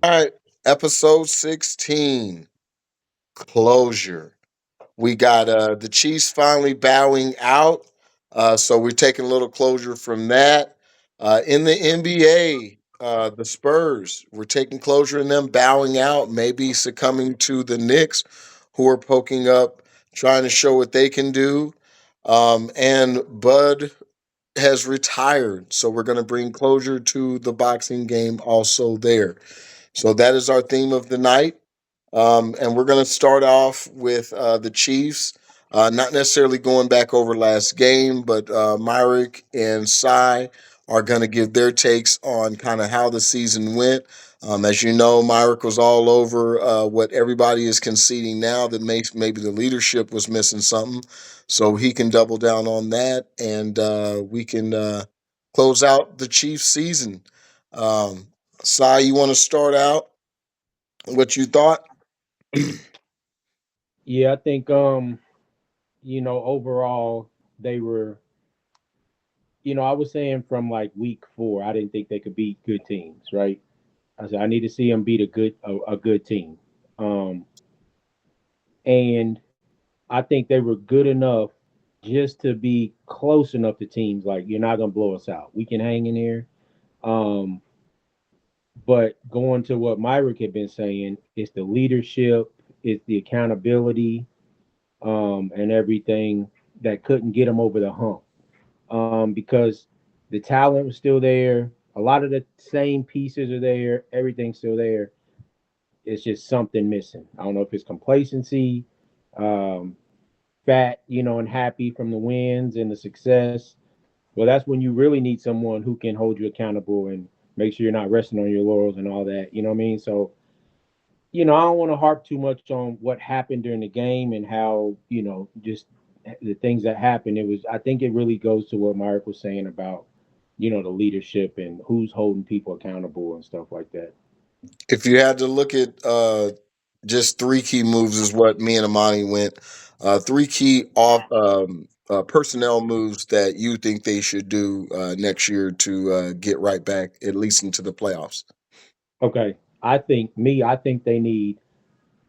All right, episode 16, closure. We got the Chiefs finally bowing out. So we're taking a little closure from that. In the NBA, the Spurs, we're taking closure in them bowing out, maybe succumbing to the Knicks, who are poking up, trying to show what they can do. And Bud has retired. So we're going to bring closure to the boxing game also there. So that is our theme of the night. And we're going to start off with the Chiefs. Not necessarily going back over last game, but Myrick and Cy are going to give their takes on kind of how the season went. As you know, Myrick was all over what everybody is conceding now that makes maybe the leadership was missing something. So he can double down on that, and we can close out the Chiefs season. Um, Cy, you want to start out? What you thought? Yeah, I think overall they were, I was saying from like week 4, I didn't think they could beat good teams, right? I said I need to see them beat a good team. Um and I think they were good enough just to be close enough to teams like you're not gonna blow us out. We can hang in here. Um but going to what Myrick had been saying, it's the leadership, it's the accountability, and everything that couldn't get them over the hump. Because the talent was still there. A lot of the same pieces are there. Everything's still there. It's just something missing. I don't know if it's complacency, um, fat, and happy from the wins and the success. Well, that's when you really need someone who can hold you accountable and make sure you're not resting on your laurels and all that. You know what I mean? So, I don't want to harp too much on what happened during the game and how, just the things that happened. I think it really goes to what Mark was saying about, the leadership and who's holding people accountable and stuff like that. If you had to look at just three key moves, is what me and Amani went. Three key off personnel moves that you think they should do next year to get right back, at least into the playoffs. Okay. I think they need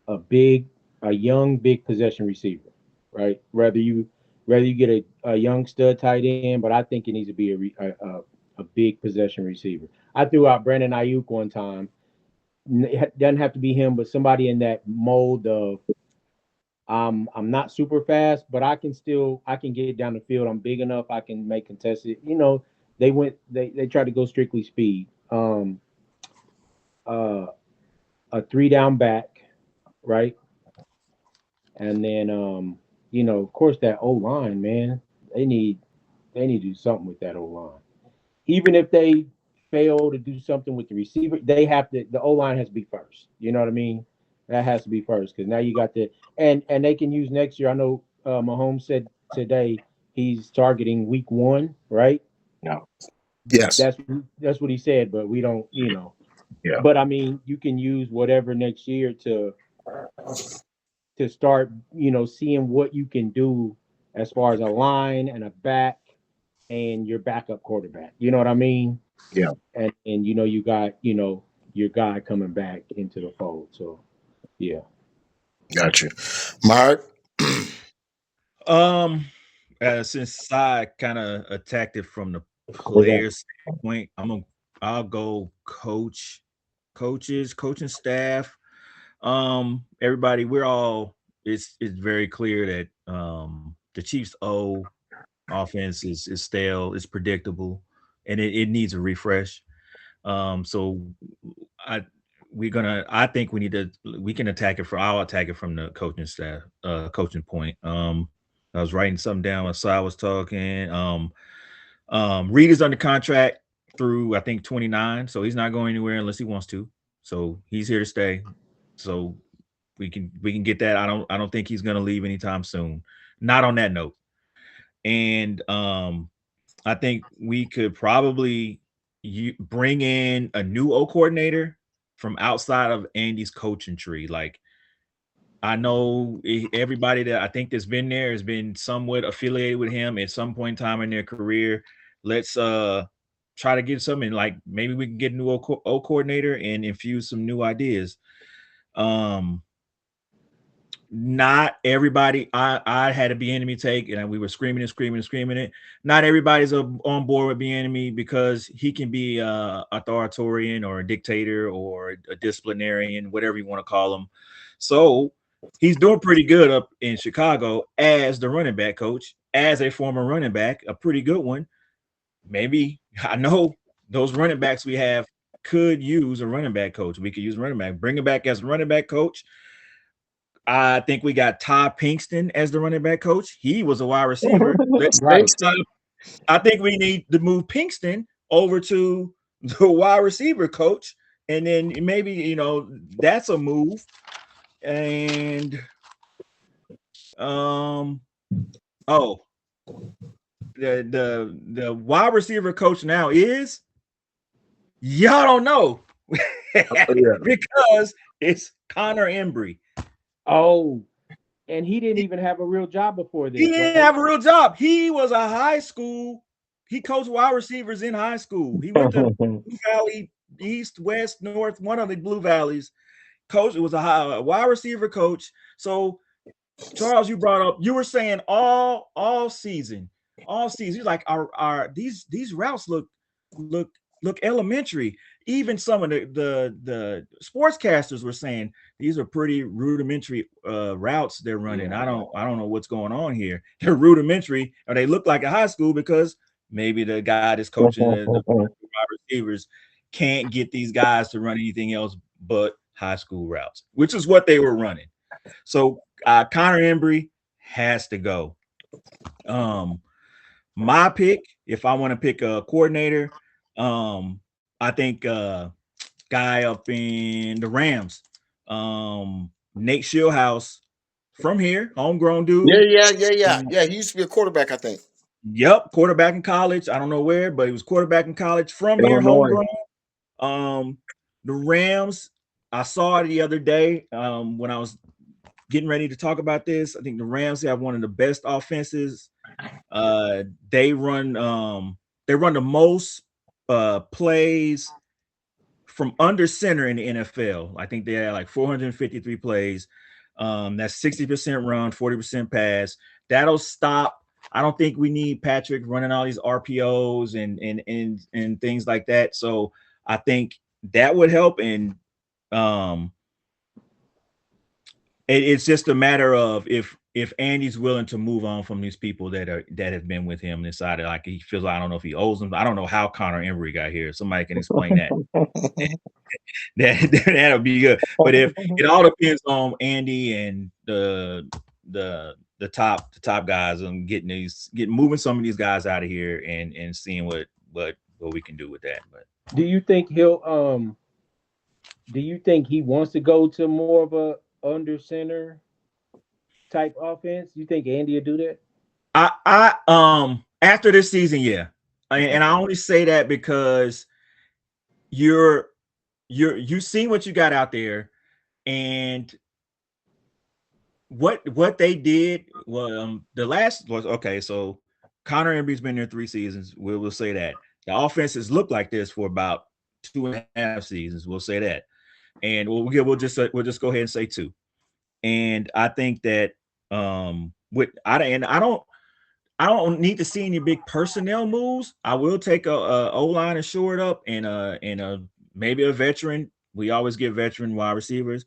a big, a young, big possession receiver, right? Whether you get a young stud tight end, but I think it needs to be a big possession receiver. I threw out Brandon Ayuk one time. It doesn't have to be him, but somebody in that mold of I'm not super fast, but I can get down the field. I'm big enough. I can make contested. They tried to go strictly speed. Uh, a three down back, right? And then of course that O line, man, they need they need to do something with that O line. Even if they fail to do something with the receiver, they have to. The O line has to be first. You know what I mean? That has to be first because now you got the and they can use next year. I know Mahomes said today he's targeting week 1, right? Yeah. Yes. That's what he said, but we don't, Yeah. But I mean, you can use whatever next year to start, seeing what you can do as far as a line and a back and your backup quarterback. You know what I mean? Yeah. And you got, your guy coming back into the fold. So yeah. Got you. Mark? Um, since Sai kind of attacked it from the Hold on. player standpoint, I'll go coaching staff. Everybody, we're all. It's very clear that the Chiefs' O offense is stale, it's predictable, and it needs a refresh. So I I think we can attack it for I'll attack it from the coaching staff, coaching point. I was writing something down as I was talking. Reed is under contract through I think 29, so he's not going anywhere unless he wants to. So he's here to stay. So we can get that. I don't think he's gonna leave anytime soon. Not on that note. And I think we could probably bring in a new O coordinator from outside of Andy's coaching tree. Like I know everybody that I think that's been there has been somewhat affiliated with him at some point in time in their career. Let's try to get something like maybe we can get a new O coordinator and infuse some new ideas. Um, Not everybody. I had a enemy take, and we were screaming and screaming and screaming it. Not everybody's on board with enemy because he can be authoritarian or a dictator or a disciplinarian, whatever you want to call him. So he's doing pretty good up in Chicago as the running back coach, as a former running back, a pretty good one. Maybe I know those running backs we have could use a running back coach. We could use a running back, bring him back as a running back coach. I think we got Todd Pinkston as the running back coach. He was a wide receiver. Right. I think we need to move Pinkston over to the wide receiver coach, and then maybe that's a move. And um, oh, the wide receiver coach now is y'all don't know Yeah. because it's Connor Embry. Oh, and he didn't even have a real job before He this, didn't right? have a real job. He was a high school. He coached wide receivers in high school. He went to Blue Valley, East, West, North, one of the Blue Valleys. Coach was a wide receiver coach. So Charles, you brought up, you were saying all season. You're like, our these routes look look elementary. Even some of the sportscasters were saying these are pretty rudimentary routes they're running. Yeah. I don't know what's going on here. They're rudimentary, or they look like a high school because maybe the guy that's coaching the wide receivers can't get these guys to run anything else but high school routes, which is what they were running. So Connor Embry has to go. Um, my pick, if I want to pick a coordinator, um, I think guy up in the Rams, Nate Shieldhouse from here, homegrown Yeah, dude. yeah, yeah, yeah. Um, Yeah, he used to be a quarterback, I think. yep, quarterback in college. I don't know where, but he was quarterback in college from here, Illinois. homegrown. Um, the Rams, I saw it the other day when I was getting ready to talk about this. I think the Rams have one of the best offenses. Uh, they run they run the most plays from under center in the NFL. I think they had like 453 plays. That's 60% run, 40% pass. That'll stop. I don't think we need Patrick running all these RPOs and things like that. So I think that would help. And um, it's just a matter of if Andy's willing to move on from these people that have been with him and decided like he feels like, I don't know if he owes them. I don't know how Connor Embry got here. Somebody can explain that. That'll be good. But if it all depends on Andy and the top guys and getting moving some of these guys out of here and seeing what we can do with that. But Do you think he'll do you think he wants to go to more of a under center type offense? You think Andy will do that? I after this season, yeah. Okay. And I only say that because you're you see what you got out there, and what they did. Well, the last was okay. So Connor Embry's been there 3 seasons. We'll say that the offenses looked like this for about 2.5 seasons. We'll say that, and we'll just go ahead and say two. And I think that with I don't need to see any big personnel moves. I will take a O line and shore it up, and maybe a veteran. We always get veteran wide receivers,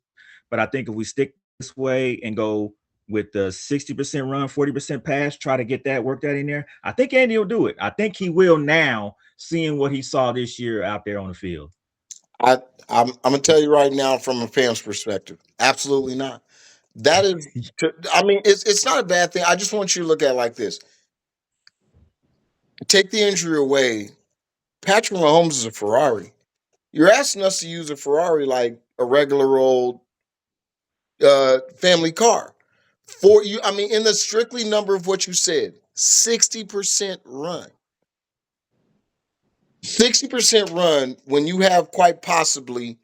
but I think if we stick this way and go with the 60% run, 40% pass, try to get that worked out in there, I think Andy will do it. I think he will now, seeing what he saw this year out there on the field. I I'm gonna tell you right now from a fan's perspective, absolutely not. That is, I mean, it's not a bad thing. I just want you to look at it like this: take the injury away. Patrick Mahomes is a Ferrari. You're asking us to use a Ferrari like a regular old family car. For you, I mean, in the strictly number of what you said, 60% run. 60% run when you have quite possibly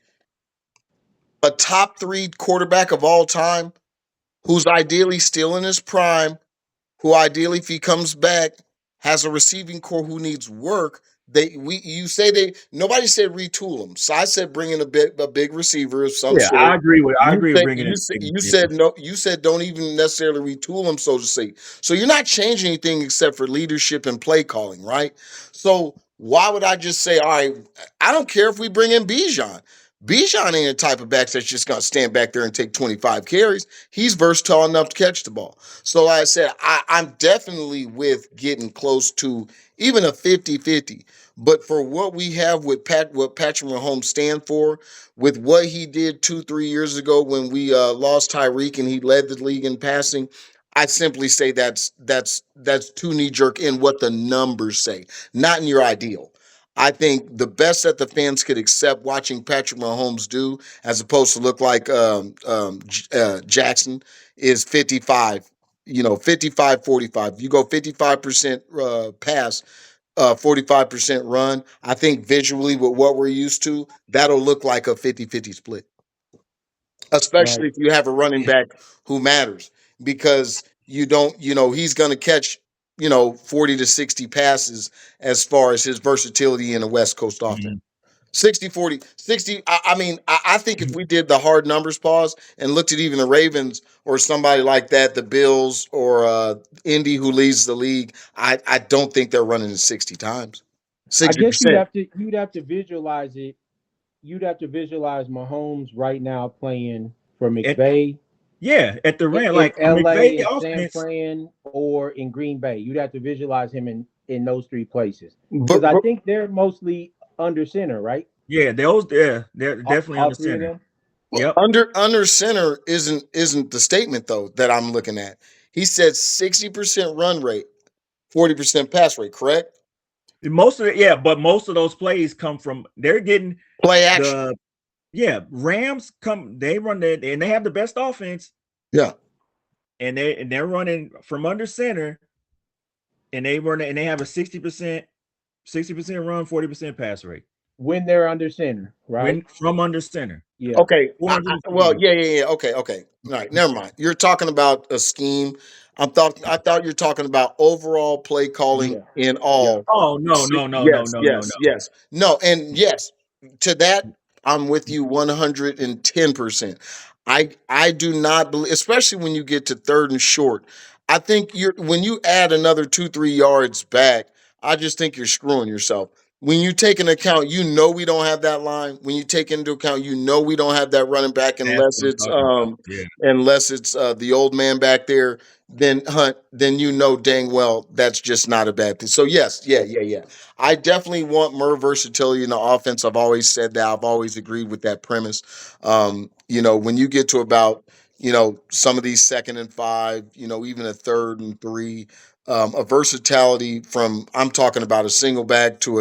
a top three quarterback of all time who's ideally still in his prime, who ideally, if he comes back, has a receiving core who needs work. we you say they nobody said retool them. So I said bring in a big receiver of some Yeah, sort. I agree with bringing in You said receivers. no. You said don't even necessarily retool them, so to say. So you're not changing anything except for leadership and play calling, right? So why would I just say, all right? I don't care if we bring in Bijan. Bijan ain't a type of back that's just gonna stand back there and take 25 carries. He's versatile enough to catch the ball. So like I said, I'm definitely with getting close to even a 50-50. But for what we have with what Patrick Mahomes stand for, with what he did 2-3 years ago when we lost Tyreek and he led the league in passing, I simply say that's too knee jerk in what the numbers say, not in your ideal. I think the best that the fans could accept watching Patrick Mahomes do, as opposed to look like Jackson, is 55. 55-45. If you go 55% pass, 45% run. I think visually with what we're used to, that'll look like a 50-50 split, Right. especially if you have a running back who matters because you don't, he's going to catch, 40 to 60 passes as far as his versatility in a West Coast offense. Mhm. 60-40, 60. I mean, I think if we did the hard numbers pause and looked at even the Ravens or somebody like that, the Bills or Indy who leads the league, I don't think they're running it 60 times. I guess you'd 60%. have to you'd have to visualize it. You'd have to visualize Mahomes right now playing for At McVay at the Ram, in like a LA, McVay in San offense. Fran, or in Green Bay. You'd have to visualize him in those three places because I But think they're mostly under center, right? Yeah, those they're definitely All under three of center. them. Yep. under center isn't the statement though that I'm looking at. He said 60% run rate, 40% pass rate, correct? Most of it, yeah, but most of those plays come from they're getting Play action. the Rams come they run that and they have the best offense Yeah. and they're running from under center and they have a 60% run, 40% pass rate. When they're under center, When right? from under center. Yeah, Okay. Well, 450. yeah. Okay. All right. Never mind. You're talking about a scheme. I thought you're talking about overall play calling yeah, in yeah. all. Oh no, no, no, no, Yes. no, no, no. Yes. No, and yes, to that I'm with you 110%. I do not believe, especially when you get to third and short. I think you're when you add another 2-3 yards back, I just think you're screwing yourself. When you take into account, we don't have that line. When you take into account, we don't have that running back That's what I'm talking about. Yeah. unless it's the old man back there. Then Hunt, then dang well that's just not a bad thing. So yes, yeah. I definitely want more versatility in the offense. I've always said that. I've always agreed with that premise. When you get to about some of these 2nd and 5, even a 3rd and 3, a versatility from I'm talking about a single back to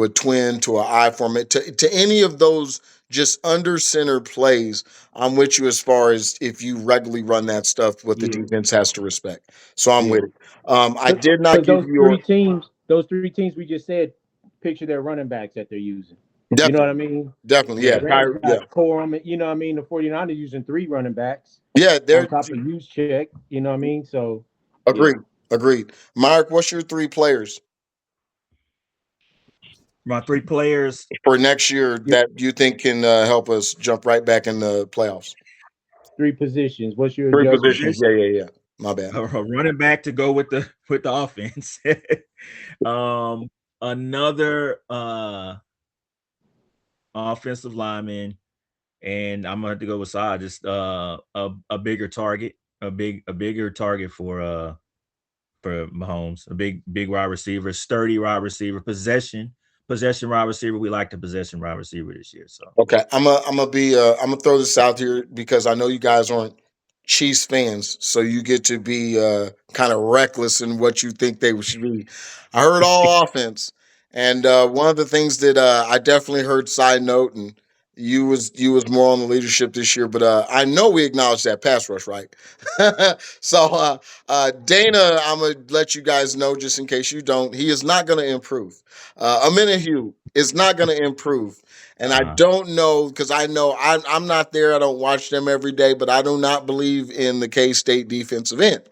a twin to an I format to any of those just under center plays. I'm with you as far as if you regularly run that stuff, what the Yeah, defense has to respect. So I'm yeah. with it. I did not Because give you your those three teams we just said, picture their running backs that they're using. You know what I definitely, mean? definitely, The yeah, Yeah. Rams Kyrie, yeah, got Corum. You know what I mean? The 49ers using three running backs yeah. on They're top of use check. You know what I mean? So yeah, agreed, agreed. Mark, what's your 3 players My three players, for next year your that you think can help us jump right back in the playoffs? three positions. What's your Three three adjustment? positions. Yeah, positions, yeah, yeah. My bad. a running back to go with the offense. um Another offensive lineman, and I'm gonna have to go with side, just a bigger target, a bigger target for Mahomes, a big wide receiver, sturdy wide receiver, possession wide receiver. We like the possession wide receiver this year. So Okay, I'm gonna throw this out here because I know you guys aren't Chiefs fans, so you get to be kind of reckless in what you think they should be. I heard all offense, and one of the things that I definitely heard. Side note, and you was more on the leadership this year, but I know we acknowledge that pass rush, right? So Dana, I'm gonna let you guys know just in case you don't. He is not gonna improve. Amenahue is not gonna improve. And I uh, don't know because I know I'm not there. I don't watch them every day, but I do not believe in the K State defensive end.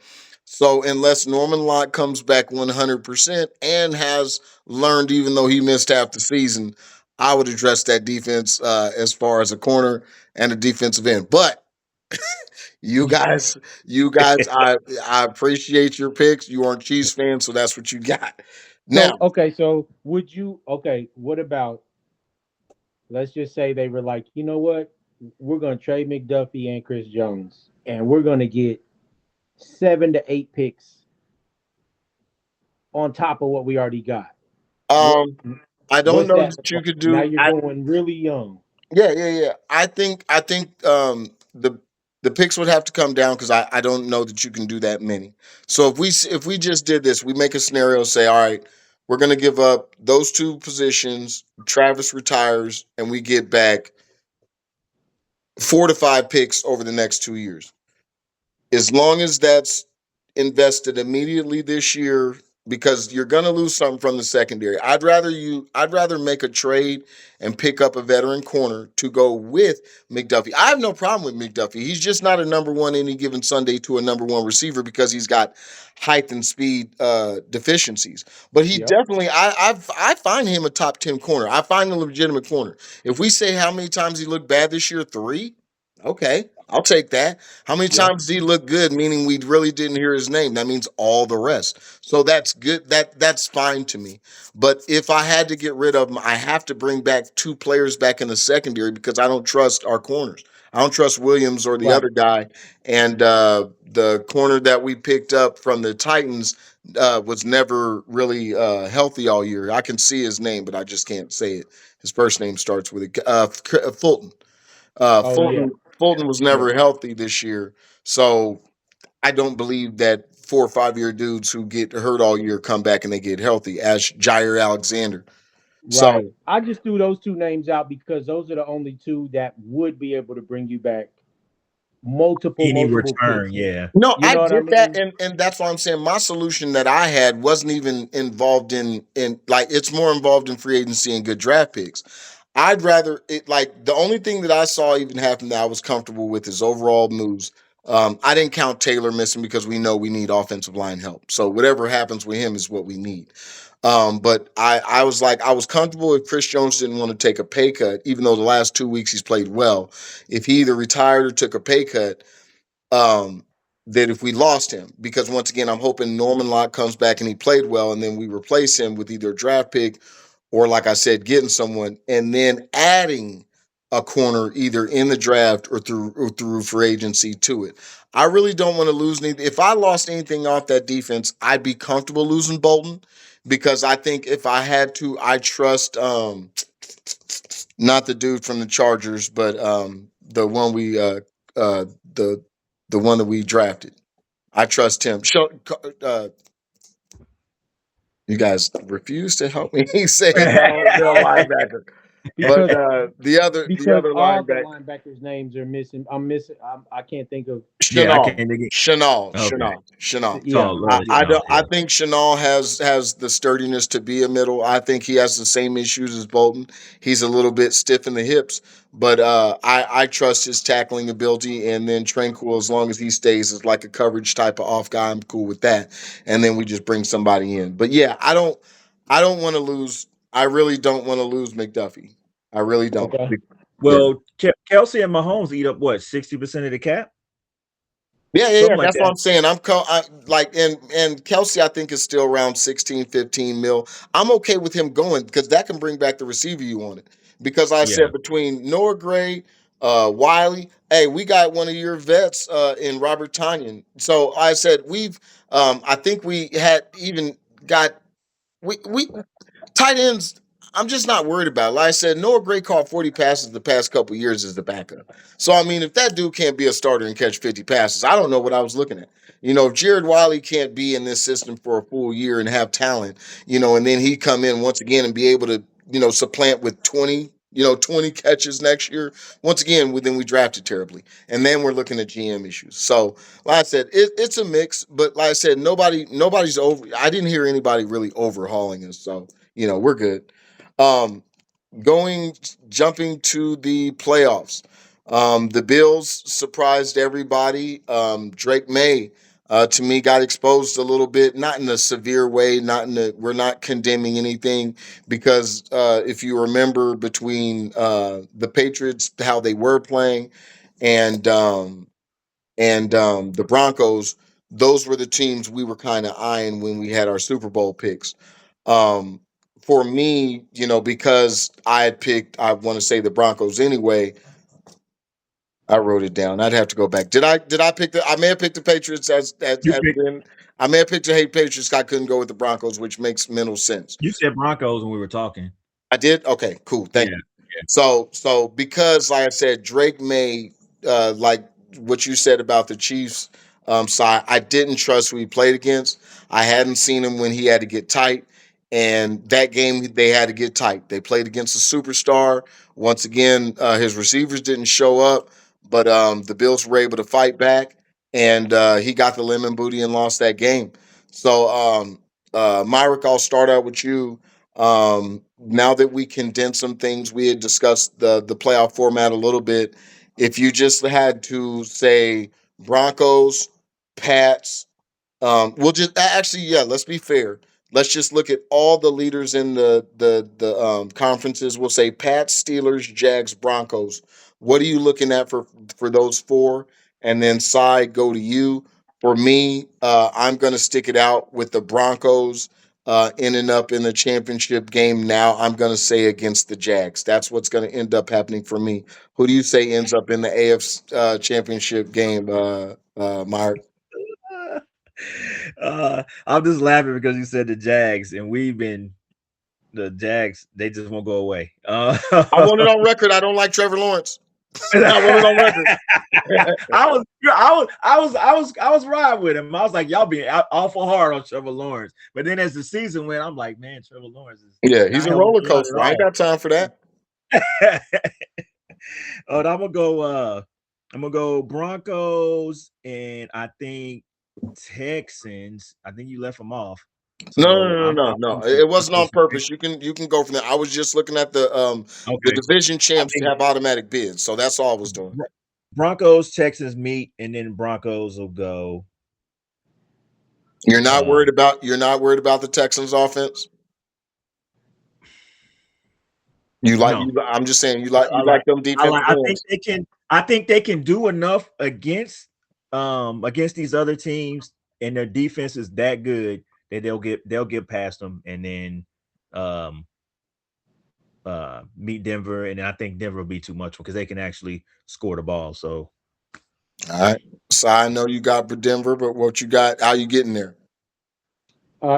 So unless Norman Lott comes back 100% and has learned, even though he missed half the season, I would address that defense as far as a corner and a defensive end. But you guys, you guys, I appreciate your picks. You aren't Chiefs fans, so that's what you got. Now, So okay, so would you okay, what about, let's just say they were like, you know what? We're gonna trade McDuffie and Chris Jones, and we're gonna get 7 to 8 picks on top of what we already got. What um, I don't what's know that? that you could Now do. you're going really young. Yeah. I think the picks would have to come down because I don't know that you can do that many. So if we just did this, we make a scenario, say, all right, we're gonna give up those two positions. Travis retires, and we get back 4 to 5 picks over the next 2 years. As long as that's invested immediately this year, because you're going to lose something from the secondary. I'd rather make a trade and pick up a veteran corner to go with McDuffie. I have no problem with McDuffie. He's just not a number one any given Sunday to a number one receiver because he's got height and speed deficiencies. But he Yep. definitely, I find him a top 10 corner. I find him a legitimate corner. If we say how many times he looked bad this year, three. Okay, I'll take that. How many Yep. times did he look good? Meaning we really didn't hear his name. That means all the rest. So that's good. That's fine to me. But if I had to get rid of him, I have to bring back two players back in the secondary because I don't trust our corners. I don't trust Williams or the Right. other guy. And the corner that we picked up from the Titans was never really healthy all year. I can see his name, but I just can't say it. His first name starts with a Fulton. Oh yeah. Fulton was Yeah. never healthy this year, so I don't believe that 4 or 5 year dudes who get hurt all year come back and they get healthy, as Jair Alexander. So Right. I just threw those two names out because those are the only two that would be able to bring you back Any multiple return, picks. yeah. no, You I know what I get that, mean? and that's why I'm saying my solution that I had wasn't even involved in like it's more involved in free agency and good draft picks. I'd rather it like the only thing that I saw even happen that I was comfortable with is overall moves. I didn't count Taylor missing because we know we need offensive line help. So whatever happens with him is what we need. But I was like I was comfortable if Chris Jones didn't want to take a pay cut, even though the last 2 weeks he's played well. If he either retired or took a pay cut, um, that if we lost him, because once again, I'm hoping Norman Lott comes back and he played well, and then we replace him with either a draft pick or, like I said, getting someone and then adding a corner either in the draft or through free agency to it. I really don't want to lose any. If I lost anything off that defense, I'd be comfortable losing Bolton because I think if I had to, I trust not the dude from the Chargers, but the one we uh the the one that we drafted. I trust him. Uh, you guys refuse to help me say the linebacker, but Because the because other all the linebacker. linebackers' names are missing. I'm missing. I can't think of. Yeah, I Chanel, can't think. Okay. Chanel. It's Yeah, all I yeah. Chanel, don't. I yeah. think Chanel has the sturdiness to be a middle. I think he has the same issues as Bolton. He's a little bit stiff in the hips, but I trust his tackling ability. And then Tranquil, as long as he stays as like a coverage type of off guy, I'm cool with that. And then we just bring somebody in. But yeah, I don't want to lose. I really don't want to lose McDuffie. I really don't. Okay. Yeah. Well, Kelsey and Mahomes eat up what, 60% of the cap? Yeah. Something like That's what that. I'm saying. Like, and Kelsey, I think is still around 16, 15 mil. I'm okay with him going because that can bring back the receiver you wanted. Because I Yeah. said between Noah Gray, Wiley, hey, we got one of your vets in Robert Tanyan. So I said I think we had even got we tight ends, I'm just not worried about it. Like I said, Noah Gray caught 40 passes the past couple of years as the backup. So, I mean, if that dude can't be a starter and catch 50 passes, I don't know what I was looking at. If Jared Wiley can't be in this system for a full year and have talent, and then he come in once again and be able to, supplant with 20, 20 catches next year. Once again, then we drafted terribly. And then we're looking at GM issues. So, like I said, it's a mix, but like I said, nobody's over. I didn't hear anybody really overhauling us. So, we're good. Um, jumping to the playoffs. The Bills surprised everybody. Drake May to me got exposed a little bit, not in a severe way, not in a, we're not condemning anything because if you remember between the Patriots, how they were playing, and the Broncos, those were the teams we were kind of eyeing when we had our Super Bowl picks. Um, for me, because I had picked, I want to say the Broncos anyway. I wrote it down. I'd have to go back. Did I pick the? I may have picked the Patriots You as picked, then. I may have picked the hate Patriots. I couldn't go with the Broncos, which makes mental sense. you said Broncos when we were talking. I did. Okay, cool. Yeah, Thank you. So because like I said, Drake may like what you said about the Chiefs side. I didn't trust who he played against. I hadn't seen him when he had to get tight, and that game they had to get tight. They played against a superstar. Once again, his receivers didn't show up, but the Bills were able to fight back, and he got the lemon booty and lost that game. So, Myrick, I'll start out with you. Now that we condensed some things, we had discussed the playoff format a little bit. If you just had to say Broncos, Pats, we'll just actually, yeah. Let's be fair. Let's just look at all the leaders in the conferences. We'll say Pats, Steelers, Jags, Broncos. What are you looking at for those four? And then side go to you. For me, I'm going to stick it out with the Broncos ending up in the championship game. Now I'm going to say against the Jags. That's what's going to end up happening for me. Who do you say ends up in the AFC championship game, Mark? I'm just laughing because you said the Jags, and we've been the Jags. They just won't go away. I want it on record. I don't like Trevor Lawrence. I want it on record. I was riding with him. I was like, y'all being awful hard on Trevor Lawrence. But then as the season went, I'm like, man, Trevor Lawrence is Yeah, he's not a helping roller me out coaster. I ain't got time for that. at all. I'm gonna go. I'm gonna go Broncos, and I think Texans. I think you left them off. No, So no, no, no, I'm no. gonna say It wasn't on Broncos. purpose. You can go from there. I was just looking at the Okay, division I champs to think have automatic bids. So that's all I was doing. Broncos, Texans meet, and then Broncos will go. Um, You're not worried about the Texans offense. You like no, you. I'm just saying you you're right. like them defensive I think ends. they can. I think they can do enough against these other teams, and their defense is that good that they'll get past them, and then um meet Denver, and I think Denver will be too much because they can actually score the ball. So All right. So I know you got for Denver, but what you got? How you getting there?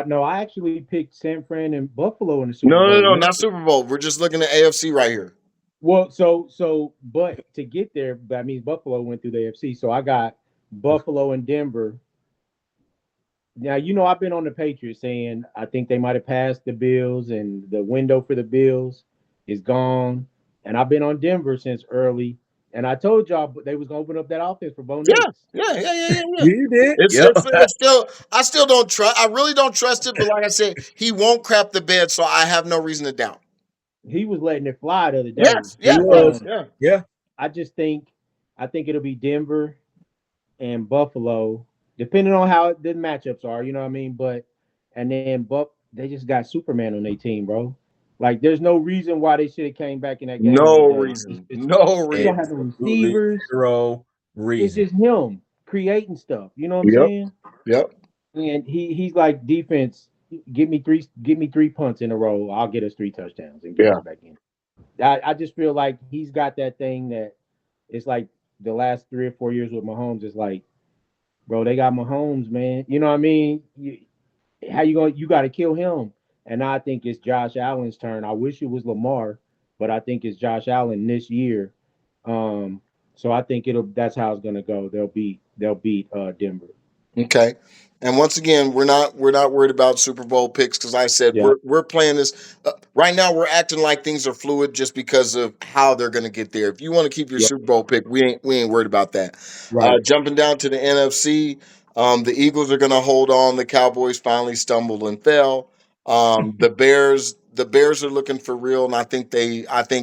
No, I actually picked San Fran and Buffalo in the Super No, no, Bowl. no, Remember? not Super Bowl. We're just looking at AFC right here. Well, but to get there, that means Buffalo went through the AFC. So I got Buffalo and Denver. Now I've been on the Patriots saying I think they might have passed the Bills and the window for the Bills is gone. And I've been on Denver since early. And I told y'all they was gonna open up that offense for Bo Yeah, Nix. yeah, yeah, yeah, yeah, yeah. you did, It's yep. it's it's still I still don't trust. I really don't trust it. But like I said, he won't crap the bed, so I have no reason to doubt. He was letting it fly the other day. Yes, He yes, yes, was, yeah. yeah. I just think I think it'll be Denver and Buffalo, depending on how the matchups are, you know what I mean? But and then Buck, they just got Superman on their team, bro. Like, there's no reason why they should have came back in that game No today. reason. No He don't reason. have the Absolutely receivers. zero It's reason. just him creating stuff. You know what I'm Yep. saying? Yep. And he's like defense. Give me three punts in a row. I'll get us three touchdowns and get Yeah. us back in. I just feel like he's got that thing that it's like the last 3 or 4 years with Mahomes. It's like, bro, they got Mahomes, man. You know what I mean? How you going? You got to kill him. And I think it's Josh Allen's turn. I wish it was Lamar, but I think it's Josh Allen this year. Um, so I think it'll. That's how it's gonna go. They'll beat Denver. Okay. And once again, we're not worried about Super Bowl picks because I said Yeah. we're playing this right now. We're acting like things are fluid just because of how they're going to get there. If you want to keep your Yep. Super Bowl pick, we ain't worried about that. Right. Jumping down to the NFC, the Eagles are going to hold on. The Cowboys finally stumbled and fell. The Bears are looking for real, and I think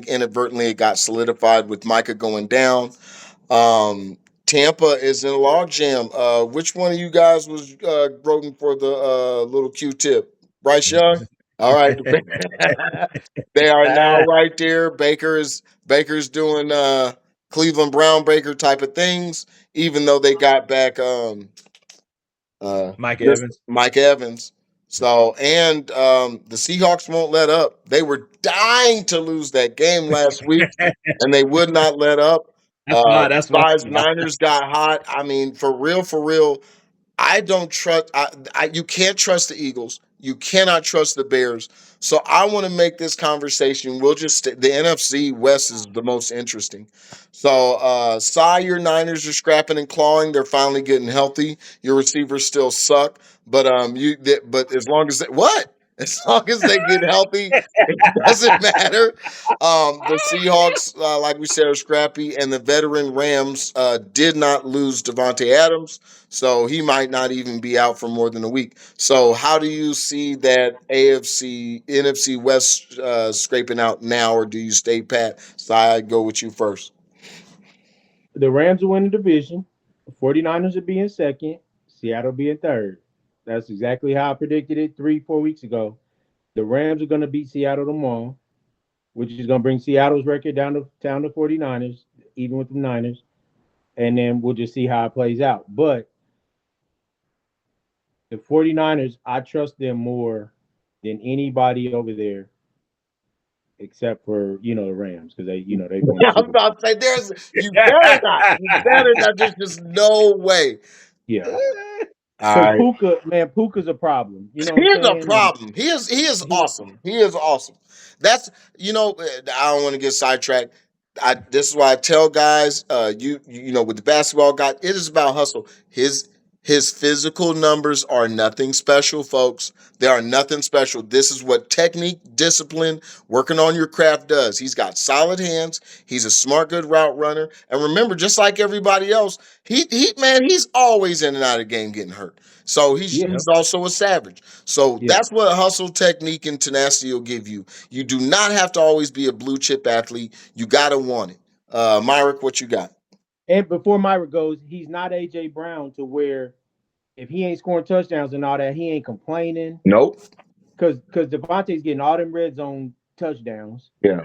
inadvertently it got solidified with Micah going down. Tampa is in logjam. Which one of you guys was voting for the little Q-tip? Bryce Young. All right, they are now right there. Baker's doing Cleveland Brown Baker type of things, even though they got back Mike Evans. Mike Evans. So and the Seahawks won't let up. They were dying to lose that game last week, and they would not let up. That's why. That's why. Besides, Niners got hot. I mean, for real, for real. I don't trust. You can't trust the Eagles. You cannot trust the Bears. So I want to make this conversation. We'll just the NFC West is the most interesting. So, your Niners are scrapping and clawing. They're finally getting healthy. Your receivers still suck, but but as long as what? As long as they get healthy, it doesn't matter. The Seahawks, like we said, are scrappy, and the veteran Rams did not lose Devontae Adams, so he might not even be out for more than a week. So, how do you see that AFC, NFC West scraping out now, or do you stay pat? So, I go with you first. The Rams will win the division. The 49ers will be in second. Seattle will be in third. That's exactly how I predicted it 3, 4 weeks ago. The Rams are going to beat Seattle tomorrow, which is going to bring Seattle's record down to 49ers, even with the Niners. And then we'll just see how it plays out. But the 49ers, I trust them more than anybody over there except for, the Rams because they've won the I'm Super Bowl. about to say, you better not. You better not. There's just no way. Yeah. All Because right. Puka's a problem. You know what He I'm is a saying? And problem. He is he awesome. He is awesome. That's I don't want to get sidetracked. This is why I tell guys, with the basketball guy, it is about hustle. His physical numbers are nothing special, folks. They are nothing special. This is what technique, discipline, working on your craft does. He's got solid hands. He's a smart, good route runner. And remember, just like everybody else, he's always in and out of the game getting hurt. So he's yeah, he's also a savage. So yeah. that's what hustle, technique, and tenacity will give you. You do not have to always be a blue chip athlete. You gotta want it. Myrick, what you got? And before Myra goes, he's not AJ Brown to where if he ain't scoring touchdowns and all that, he ain't complaining. Nope. Because Devontae's getting all them red zone touchdowns. Yeah.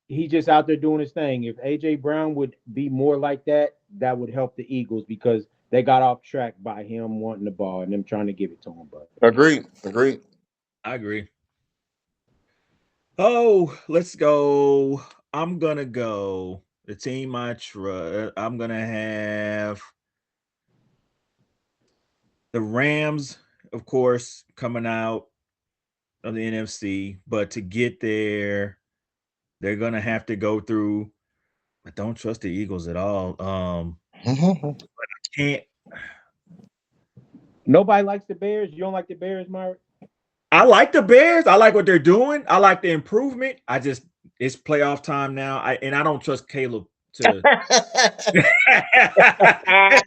He's just out there doing his thing. If AJ Brown would be more like that, that would help the Eagles because they got off track by him wanting the ball and them trying to give it to him. But Agreed. Agreed. I agree. Oh, let's go. I'm gonna go the team I trust. I'm gonna have the Rams, of course, coming out of the NFC. But to get there, they're gonna have to go through. I don't trust the Eagles at all. Can't. nobody likes the Bears. You don't like the Bears, Myra? I like the Bears. I like what they're doing. I like the improvement. It's playoff time now. I don't trust Caleb to. I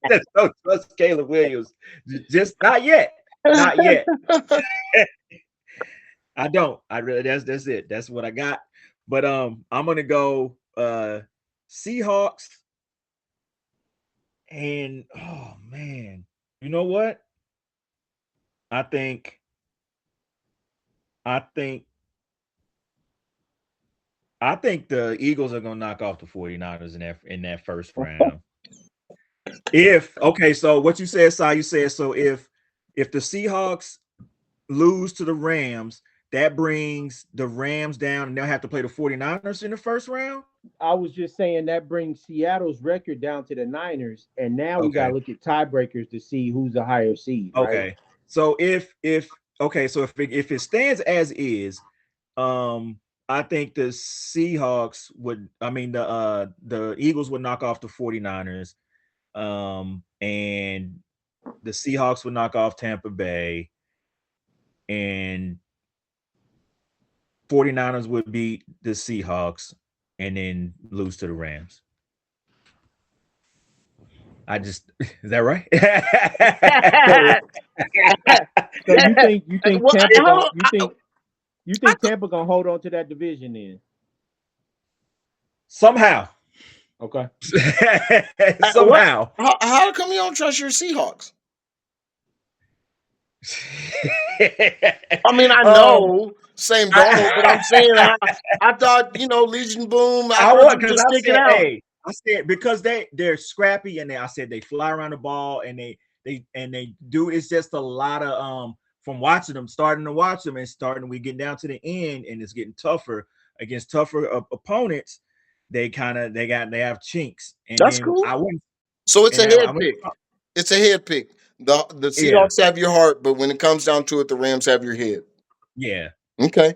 just don't trust Caleb Williams. Just not yet. Not yet. I don't. I really that's it. That's what I got. But I'm gonna go Seahawks and oh man. You know what? I think I think I think the Eagles are gonna knock off the 49ers in that first round. If okay, so what you said, Si, you said so if the Seahawks lose to the Rams, that brings the Rams down and they'll have to play the 49ers in the first round. I was just saying that brings Seattle's record down to the Niners, and now we got to Okay. look at tiebreakers to see who's the higher seed, right? Okay. So if okay, so if it stands as is, I think the Seahawks would I mean the Eagles would knock off the 49ers. And the Seahawks would knock off Tampa Bay and 49ers would beat the Seahawks and then lose to the Rams. I just is that right? So, so you think Well, Tampa going you I, think Tampa gonna hold on to that division then? Somehow. Okay. What? Somehow. How come you don't trust your Seahawks? I mean, I um, know same dog, but I'm saying I, I thought Legion Boom. I I thought was you because just I stick it said, out. hey, I said because they're scrappy and I said they fly around the ball and they do. It's just a lot of from watching them, starting to watch them and starting we getting down to the end and it's getting tougher against tougher opponents. They have chinks and That's then cool. I went So it's and a I head went pick. It's a head pick. The yeah Seahawks have your heart, but when it comes down to it, the Rams have your head. yeah Okay.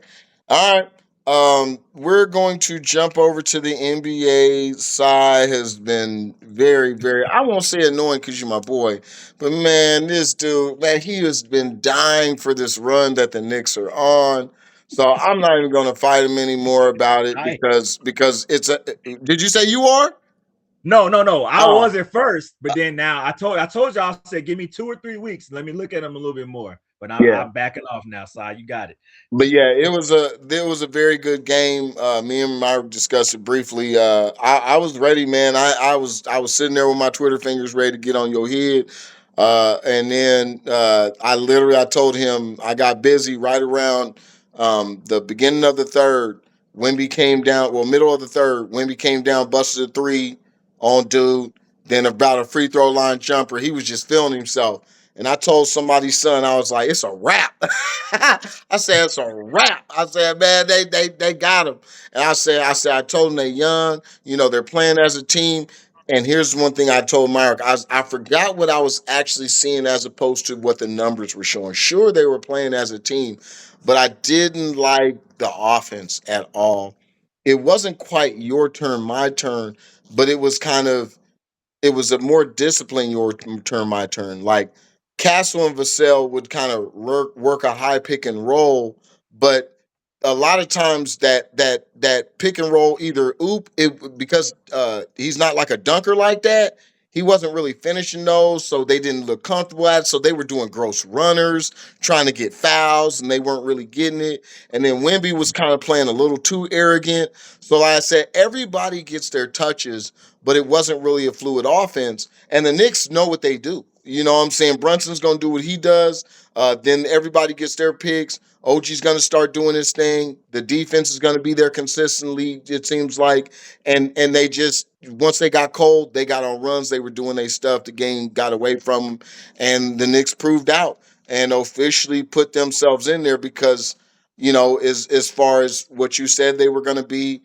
All right. We're going to jump over to the NBA side. Has been very, very. I won't say annoying because you're my boy, but man, this dude, man, he has been dying for this run that the Knicks are on. So I'm not even going to fight him anymore about it I because it's a. Did you say you are? no I Oh, was at first but then now I told y'all I said give me 2 or 3 weeks let me look at them a little bit more but yeah. I'm backing off now Si you got it. But yeah, it was a very good game. Me and Myra discussed it briefly. I was ready, man. I was sitting there with my Twitter fingers ready to get on your head. And then I told him I got busy right around the beginning of the third. Wemby came down, well, middle of the third. Wemby came down, busted a three on dude. Then about a free throw line jumper. He was just feeling himself. And I told somebody's son, I was like, it's a wrap. I said, it's a wrap. I said, man, they got him. And I told them they young, they're playing as a team. And here's one thing I told Myrick. I forgot what I was actually seeing as opposed to what the numbers were showing. Sure, they were playing as a team, but I didn't like the offense at all. It wasn't quite your turn, my turn, but it was a more disciplined your turn, my turn. Like Castle and Vassell would kind of work a high pick and roll, but a lot of times that pick and roll either because he's not like a dunker like that. He wasn't really finishing those, so they didn't look comfortable at it. So they were doing gross runners, trying to get fouls, and they weren't really getting it. And then Wimby was kind of playing a little too arrogant. So like I said, everybody gets their touches, but it wasn't really a fluid offense. And the Knicks know what they do. You know what I'm saying? Brunson's going to do what he does. Then everybody gets their picks. OG's going to start doing his thing. The defense is going to be there consistently, it seems like. And they just, once they got cold, they got on runs. They were doing their stuff. The game got away from them. And the Knicks proved out and officially put themselves in there because, as far as what you said they were going to be,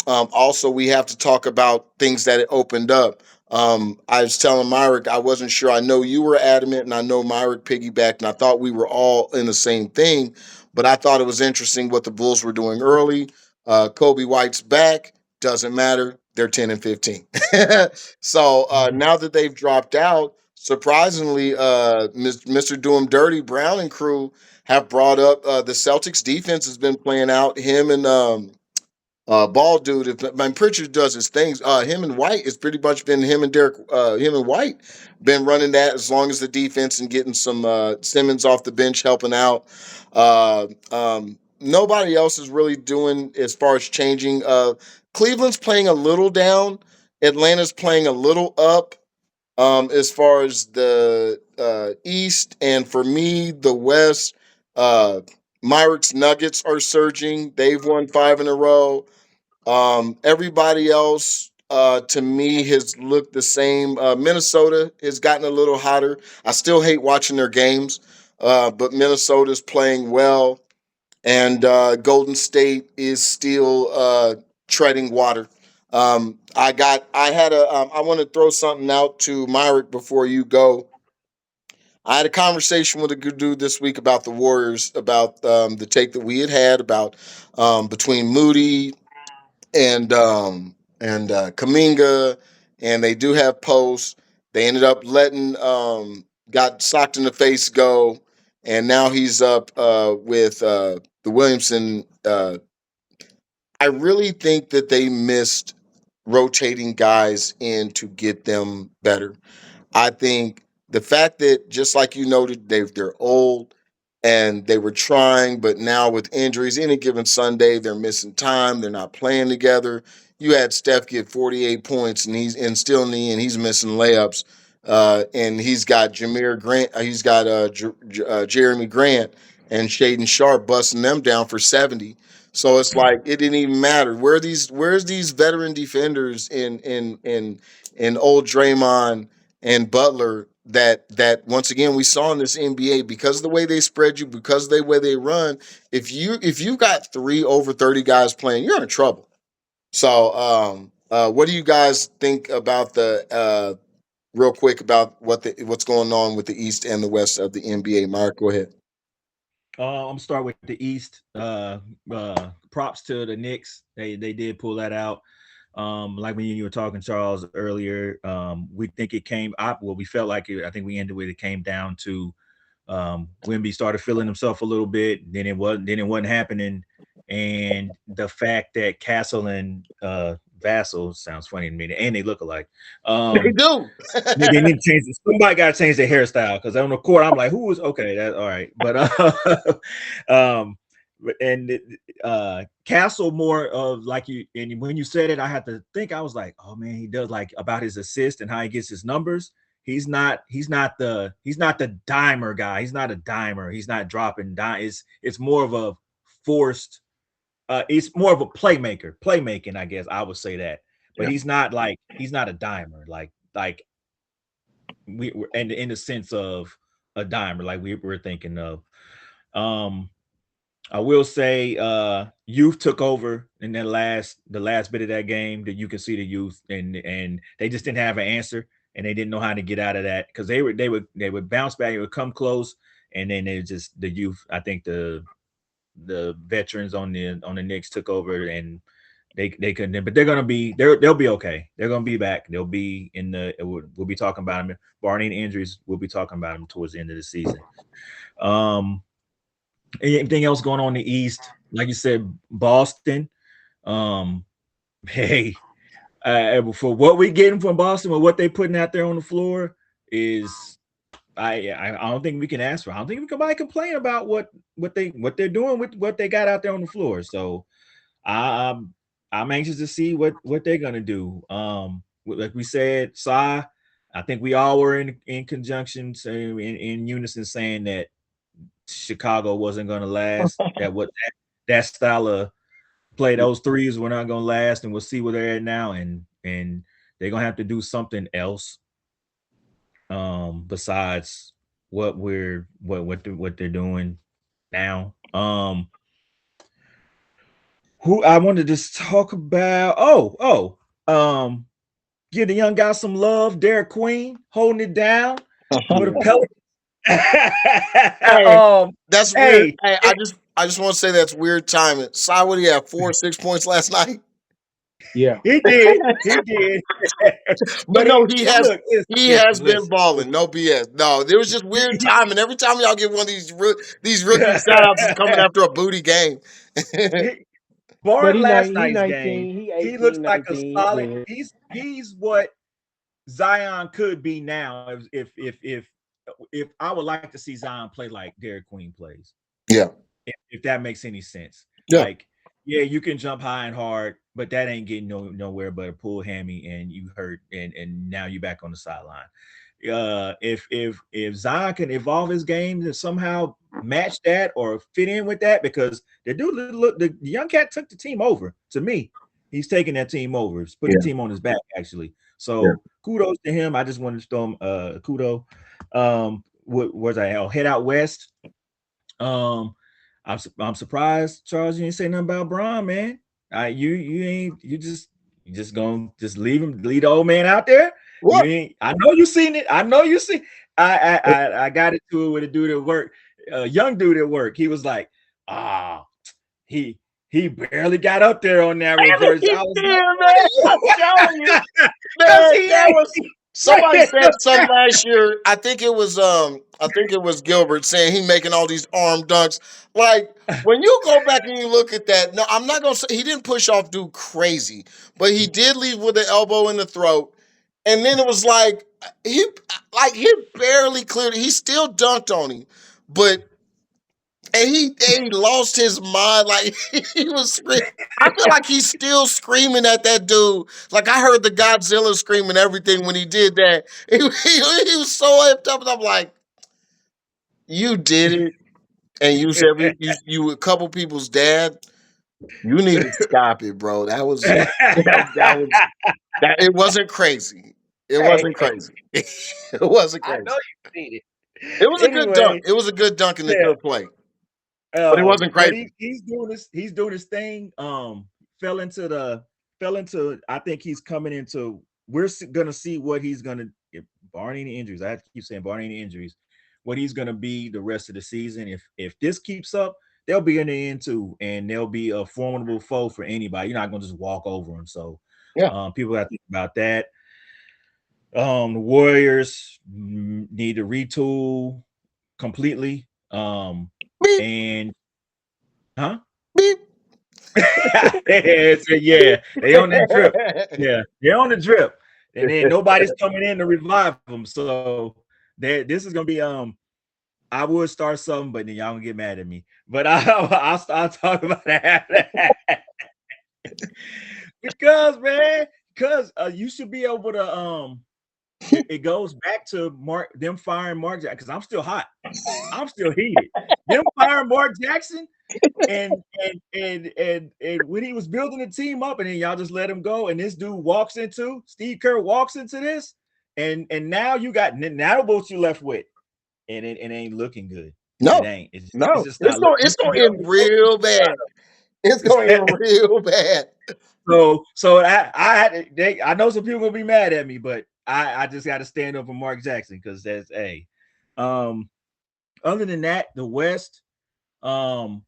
also, we have to talk about things that it opened up. I was telling Myrick I wasn't sure. I know you were adamant, and I know Myrick piggybacked, and I thought we were all in the same thing. But I thought it was interesting what the Bulls were doing early. Kobe White's back. Doesn't matter. They're 10-15. So now that they've dropped out, surprisingly, Mr. Doom Dirty Brown and crew have brought up the Celtics defense has been playing out. Him and ball dude. If man Pritchard does his things, him and White, it's pretty much been him and White been running that as long as the defense and getting some Simmons off the bench helping out. Nobody else is really doing as far as changing. Cleveland's playing a little down. Atlanta's playing a little up. As far as the East, and for me, the West, Myrick's Nuggets are surging. They've won five in a row. Everybody else, to me, has looked the same. Minnesota has gotten a little hotter. I still hate watching their games, but Minnesota's playing well, and Golden State is still treading water. I want to throw something out to Myrick before you go. I had a conversation with a good dude this week about the Warriors, about the take that we had about between Moody and Kaminga, and they do have posts. They ended up letting got socked in the face go, and now he's up with the Williamson. I really think that they missed rotating guys in to get them better. I think the fact that, just like you noted, they're old and they were trying, but now with injuries, any given Sunday, they're missing time. They're not playing together. you had Steph get 48 points, and he's missing layups. And he's got Jameer Grant, he's got Jeremy Grant and Shaden Sharp busting them down for 70. So it's like it didn't even matter. Where's these veteran defenders in old Draymond and Butler that once again we saw in this NBA, because of the way they spread you, because of the way they run. If you got three over 30 guys playing, you're in trouble. So what do you guys think about the real quick about what's going on with the East and the West of the NBA? Mark, go ahead. I'm gonna start with the East. Props to the Knicks. They did pull that out. Like when you were talking, Charles, earlier, we think it came up. Well, we felt like it. I think we ended with it came down to Wimby started feeling himself a little bit. Then it wasn't happening, and the fact that Castle and Vassal sounds funny to me, and they look alike. They Um, do. they need to change it. Somebody got to change their hairstyle because on the court, I'm like, who is okay? That's all right. But um, and Castle more of like you. And when you said it, I had to think. I was like, oh man, he does like about his assist and how he gets his numbers. He's not the dimer guy. He's not a dimer. He's not dropping dime. It's more of a forced. It's more of a playmaking. I guess I would say that. But Yeah. he's not a dimer like we were in the sense of a dimer like we were thinking of. Um, I will say youth took over in the last bit of that game that you can see the youth and they just didn't have an answer and they didn't know how to get out of that because they would bounce back, it would come close, and then they just the youth. I think the veterans on the Knicks took over and they couldn't, but they'll be okay. They're gonna be back. They'll be in the we'll be talking about them. Barring injuries, we'll be talking about them towards the end of the season. Um, anything else going on in the East? Like you said, Boston. Um, hey, for what we getting from Boston or what they putting out there on the floor is I don't think we can ask for. I don't think we can buy complain about what they're doing with what they got out there on the floor. So I, I'm anxious to see what they're gonna do. Like we said, Sai, I think we all were in conjunction, in unison, saying that Chicago wasn't gonna last. That style of play, those threes were not gonna last, and we'll see where they're at now. And they're gonna have to do something else besides what they're doing now. Who I wanted to talk about? Um, give the young guy some love. Derek Queen holding it down for the Pelicans. Hey, that's weird. Hey, Hey, I just want to say that's weird timing. Si, what do you have? 4 or 6 points last night. Yeah. he did. But but no, look, he has listen, been balling. listen. No BS. No, there was just weird timing. Every time y'all get one of these rookie shout outs is coming after a booty game. He- But Barring last he night's game, 19, he he looks 18, like a 19. solid. Yeah. He's what Zion could be now if I would like to see Zion play like Derek Queen plays, Yeah. if that makes any sense. Yeah. Like, yeah, you can jump high and hard, but that ain't getting nowhere but a pull hammy and you hurt and now you back on the sideline. If Zion can evolve his game and somehow match that or fit in with that, because the young cat took the team over. To me, he's taking that team over. He's put the Yeah. team on his back actually. Yeah. So kudos to him. I just wanted to throw him kudo. What was I? Oh, head out west. Um, I'm surprised, Charles. You didn't say nothing about Braun, man. You ain't you just gonna just leave the old man out there. You What? ain't. I know you seen it. I know you see. I got into it with a dude at work, a young dude at work. He was like, ah, he he barely got up there on that Man, reverse. he I was did, man. I'm telling you. like, because Man, he that ain't. was somebody said something last year. I think it was Gilbert saying he making all these arm dunks. Like when you go back and you look at that, no, I'm not gonna say he didn't push off dude crazy, but he did leave with the elbow in the throat. And then it was he barely cleared it. He still dunked on him. But and he lost his mind. Like he was screaming. I feel like he's still screaming at that dude. Like I heard the Godzilla screaming everything when he did that. He was so amped up, and I'm like, you did it, and you said you a couple people's dad. You need to stop it, bro. That was that was that. It wasn't crazy. It Hey, wasn't crazy. It wasn't I know crazy. you seen it. It was a good dunk. Anyway, It was a good dunk and a yeah. good play, but it wasn't But crazy. he's doing his thing. Fell into the fell into. I think he's coming into. Gonna see what he's gonna, if, barring any injuries. I have to keep saying barring any injuries, what he's gonna be the rest of the season. If this keeps up, they'll be in the end too, and they'll be a formidable foe for anybody. You're not gonna just walk over them. So, Yeah. people got to think about that. The Warriors need to retool completely. Beep And huh? beep. So, yeah, they on the drip. Yeah, they're on the drip, and then nobody's coming in to revive them. So this is gonna be. I would start something, but then y'all gonna get mad at me. But I'll talk about that because, man, because you should be able to. It goes back to them firing Mark Jackson, because I'm still hot. I'm still heated. Them firing Mark Jackson, and when he was building the team up, and then y'all just let him go, and this dude Steve Kerr walks into this, and now you got now what you left with, and it ain't looking good. It No, ain't. It's no. just not looking. You It's should gonna be able end real bad. It's gonna end to real bad. so I know some people gonna be mad at me, but I just got to stand up for Mark Jackson, because that's a. Um, Other than that, the West. Um,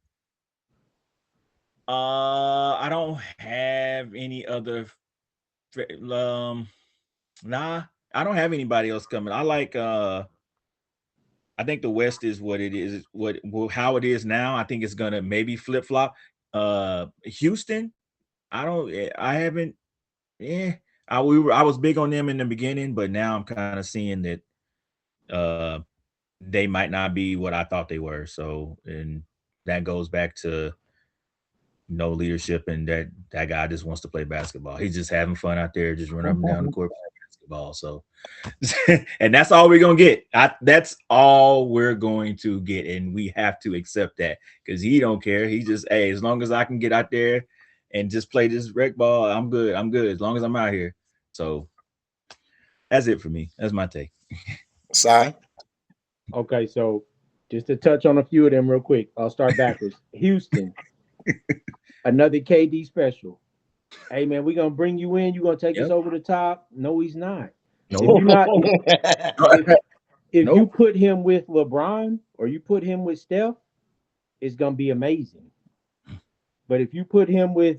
I don't have any other. Um, nah, I don't have anybody else coming. I like. I think the West is what it is. How it is now. I think it's gonna maybe flip flop. Houston. I don't. I haven't. Yeah. I was big on them in the beginning, but now I'm kind of seeing that uh they might not be what I thought they were. So, and that goes back to no leadership, and that guy just wants to play basketball. He's just having fun out there, just running up and down the court playing basketball. So, and that's all we're gonna get. That's all we're going to get, and we have to accept that, because he don't care. He just, hey, as long as I can get out there and just play this rec ball, I'm good. I'm good as long as I'm out here. So that's it for me. That's my take. Si. Okay, so just to touch on a few of them real quick, I'll start backwards. Houston, another KD special. Hey man, we're gonna bring you in. You're gonna take us Yep. over the top. No, he's not. If Nope. you not if if you Nope. put him with LeBron or you put him with Steph, it's gonna be amazing. But if you put him with,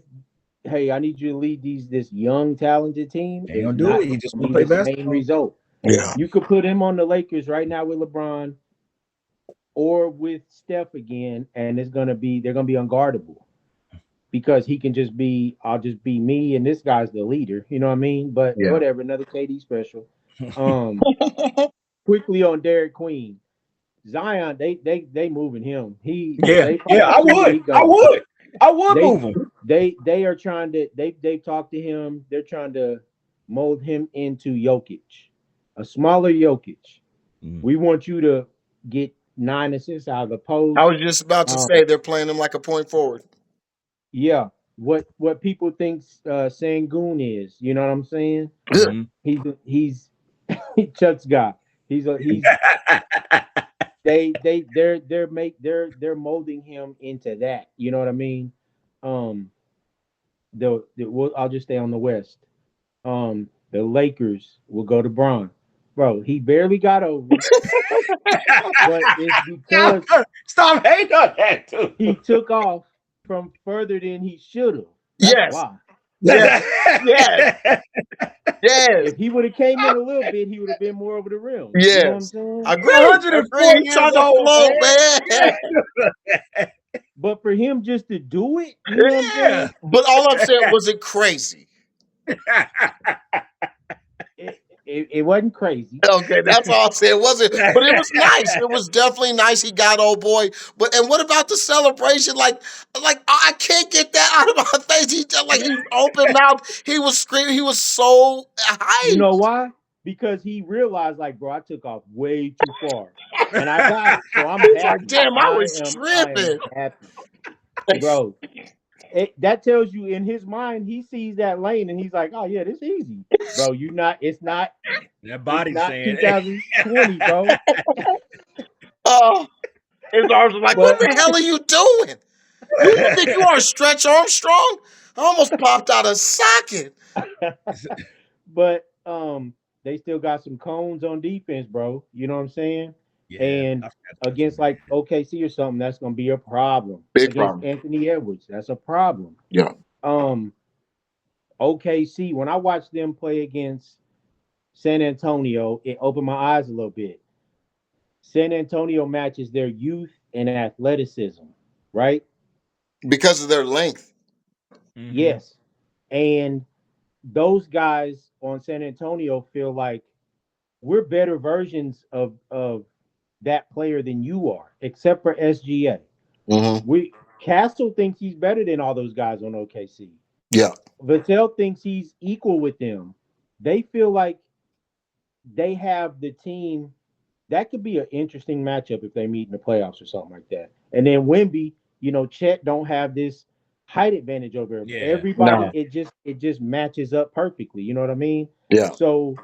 hey, I need you to lead this young talented team, Ain't it's gonna do not it. He just gonna want be to play the same basketball. result. Yeah. You could put him on the Lakers right now with LeBron or with Steph again, and they're gonna be unguardable because he can just be, I'll just be me, and this guy's the leader. You know what I mean? But Yeah. whatever, another KD special. Um, Quickly on Derek Queen, Zion, they moving him. Yeah, They yeah, probably see where he going. I would They move him. they are trying to they've talked to him. They're trying to mold him into Jokic, a smaller Jokic. Mm. We want you to get 9 assists out of the I post. was just about to Um, say they're playing him like a point forward. yeah, what people think Sangoon is. You know what I'm saying? Good. Mhm. He's Chuck's guy. He's they're molding him into that. You know what I mean? Um, I'll just stay on the West. The Lakers will go to Bron. Bro, he barely got over, but it's because Stop hating on that too. he took off from further than he should have. That's Yes. why. Yes. Yes. Yes. If he would have came in a little bit, he would have been more over the rim. You know what I'm Yes. saying? Agree. Agree. 104 He's years trying to old, float, man. man. But for him just to do it, you know what I'm saying? But all I'm saying, was it crazy? It, it wasn't crazy. Okay, that's all I said. It wasn't, but it was nice. It was definitely nice. He got old boy. But and what about the celebration? Like I can't get that out of my face. He just like he open mouth. He was screaming. He was so You know hyped. why? Because he realized, like, bro, I took off way too far, and I got it. So I'm He's like, happy. damn, I was I am tripping. happy, bro. That tells you in his mind he sees that lane and he's like, oh yeah, this easy, bro. You not. That It's body not saying, 2020, bro. Oh, his arms were like, what But the hell are you doing? Who you think you are, Stretch Armstrong? I almost popped out of socket. but they still got some cones on defense, bro. You know what I'm saying? yeah, And I forgot to touch against him. Man. like OKC or something, that's gonna be a problem. Big Against problem. Anthony Edwards, that's a problem. Yeah. Um, OKC, when I watched them play against San Antonio, it opened my eyes a little bit. San Antonio matches their youth and athleticism, right? Because of their length. Mm-hmm. Yes. And those guys on San Antonio feel like we're better versions of that player than you are, except for SGA. Hmm. We Castle thinks he's better than all those guys on OKC. Yeah. Vattel thinks he's equal with them. They feel like they have the team. That could be an interesting matchup if they meet in the playoffs or something like that. And then Wimby, Chet don't have this height advantage over Yeah. everybody. No. It just matches up perfectly. You know what I mean? Yeah. So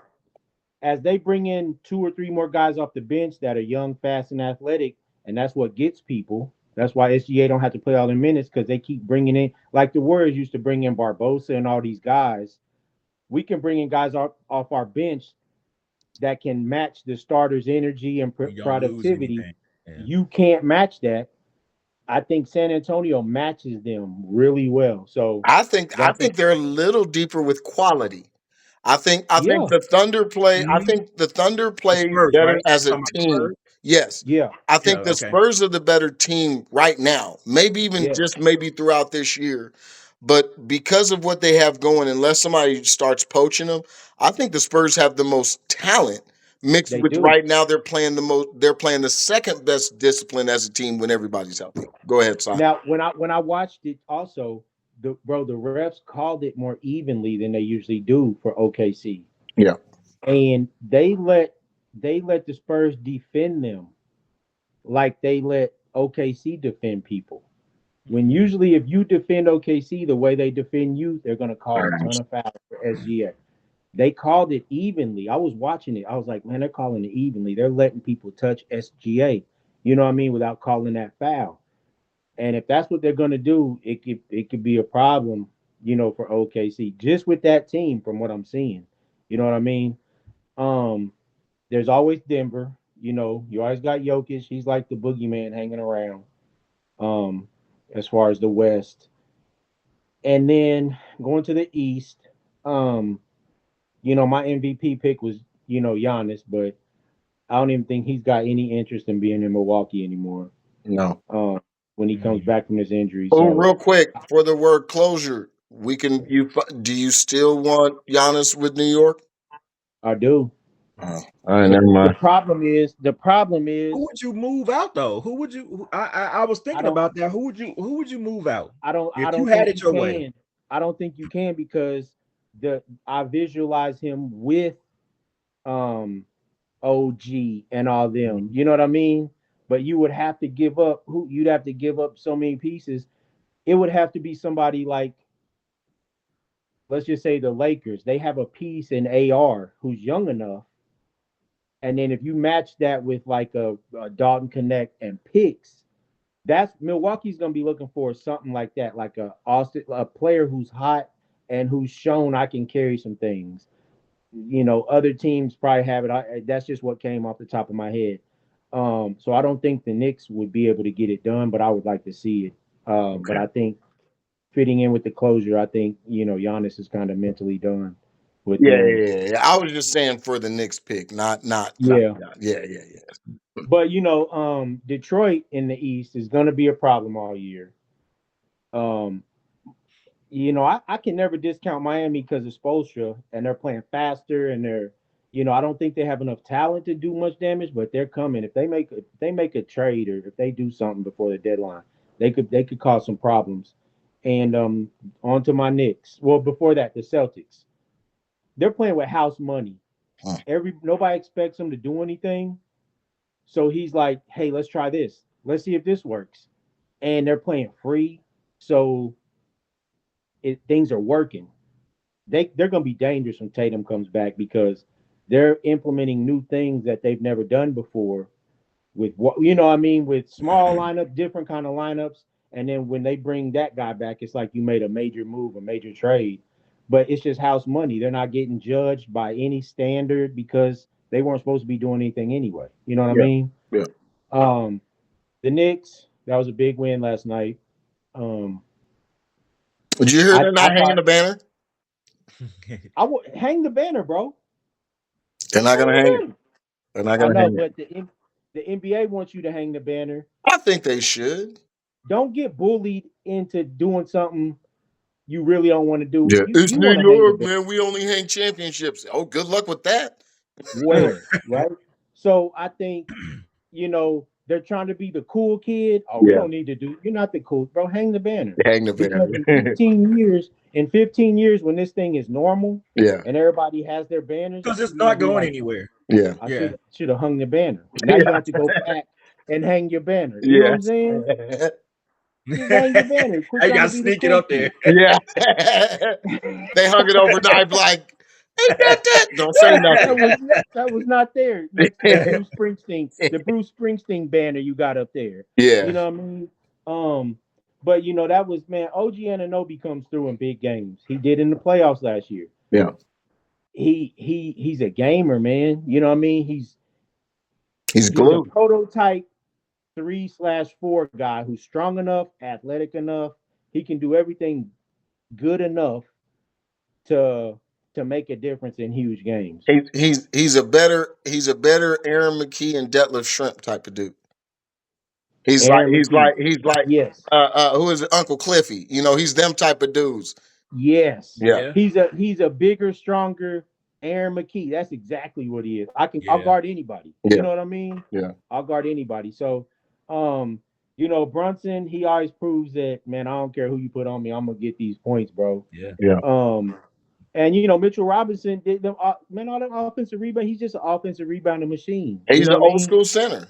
as they bring in two or three more guys off the bench that are young, fast, and athletic, and that's what gets people. That's why SGA don't have to play all the minutes because they keep bringing in, like the Warriors used to bring in Barbosa and all these guys. We can bring in guys off our bench that can match the starter's energy and You don't lose productivity. anything. Yeah. You can't match that. I think San Antonio matches them really well. So I that's a think they're a little deeper with quality. I think yeah, the Thunder play I mhm, think the Thunder The play Spurs, better right? as You a talking about the team. Spurs? Yes. yeah, I Yeah. think the Okay. Spurs are the better team right now. Maybe even yeah. just maybe throughout this year. But because of what they have going, unless somebody starts poaching them, I think the Spurs have the most talent mixed They with do. right now they're playing the second best discipline as a team when everybody's healthy. Go ahead, Si. Now, when I watched it, also the refs called it more evenly than they usually do for OKC, Yeah. and they let the Spurs defend them like they let OKC defend people. When Mm. usually if you defend OKC the way they defend you, they're gonna call a ton Alright. of fouls for SGA. They called it evenly. I was watching it. I was like, man, they're calling it evenly. They're letting people touch SGA. You know what I mean? Without calling that foul. And if that's what they're going to do, it could be a problem, for OKC just with that team from what I'm seeing. You know what I mean? Um, there's always Denver. You always got Jokic. He's like the boogeyman hanging around. Um, as far as the West, and then going to the East, um, my MVP pick was Giannis, but I don't even think he's got any interest in being in Milwaukee anymore. No. Um, when he comes Mm. back from his injury, Oh, so real quick for the word closure, we can. Do you still want Giannis with New York? I do. Oh, all right, The never the mind. problem Who is would you move out though? Who would you? I was I thinking don't about that. Who would you move out I if you don't had think it you your way? can. I don't think you can because the I visualize him with um OG and all them. Mhm. You know what I mean? But you would have to give up who you'd have to give up so many pieces. It would have to be somebody like, let's just say, the Lakers. They have a piece in AR who's young enough. And then if you match that with like a Dalton Connect and picks, that's Milwaukee's going to be looking for something like that, like a player who's hot and who's shown I can carry some things. Other teams probably have it. That's just what came off the top of my head. So I don't think the Knicks would be able to get it done, but I would like to see it. But Okay. I think fitting in with the closure, I think Giannis is kind of mentally done with Yeah, them. yeah, yeah, yeah. I was just saying for the Knicks pick, not. Yeah. Yeah, yeah, yeah. But Detroit in the East is going to be a problem all year. Um, I can never discount Miami because of Spoelstra and they're playing faster and they're I don't think they have enough talent to do much damage, but they're coming. If they make a trade or if they do something before the deadline, they could cause some problems. And on to my Knicks. Well, before that, the Celtics. They're playing with house money. Huh. Nobody expects them to do anything. So he's like, "Hey, let's try this. Let's see if this works." And they're playing free, so things are working. They're going to be dangerous when Tatum comes back because they're implementing new things that they've never done before with what what I mean, with small lineup, different kind of lineups, and then when they bring that guy back, it's like you made a major move, a major trade, but it's just house money. They're not getting judged by any standard because they weren't supposed to be doing anything anyway. You know what I Yeah, mean? yeah. Um, the Knicks, that was a big win last night. Um, Did you hear I they're I not hanging thought the banner? I would hang the banner, bro. They're not Hang gonna the hang it. banner. They're not I gonna know, hang it. but the NBA wants you to hang the banner. I think they should. Don't get bullied into doing something you really don't want to do. Yeah, You it's you New want to hang the York, banner. man. We only hang championships. Oh, good luck with that. Where, right? So I think, they're trying to be the cool kid. Oh, we Yeah, don't need to do. You're not the cool, bro. Hang the banner, hang the because banner. in 15 years, when this thing is normal Yeah, and everybody has their banners, Because it's you're gonna not be going like, anywhere. yeah, I Yeah. should have hung the banner. Now you don't have to yeah, go back and hang your banner. You know what yeah, I'm saying? Just hang your banner. Quit I trying to gotta be the sneak it cool up there. kid. yeah. They hung it overnight. Like, ain't that? Don't say that nothing. was that was not there next to the Bruce Springsteen banner you got up there. You Yeah, know what I mean? Um, but that was, man. OG Ananobi comes through in big games. He did in the playoffs last year. yeah. He's a gamer, man. You know what I mean? He's He's a glued. prototype 3/4 guy who's strong enough, athletic enough. He can do everything good enough to make a difference in huge games. He's a better Aaron McKee and Detlef Shrimp type of dude. He's like Aaron he's McKee. like he's like Yes. who is it? Uncle Cliffy. He's them type of dudes. Yes. Yeah, Yeah. He's a bigger, stronger Aaron McKee. That's exactly what he is. I'll Yeah. guard anybody. You yeah, know what I mean? yeah, I'll guard anybody. So Brunson, he always proves that, man, I don't care who you put on me, I'm gonna get these points, bro. Yeah. yeah. And Mitchell Robinson did them, man, all them offensive rebound. He's just an offensive rebounding machine. You He's know an what I old mean? school center.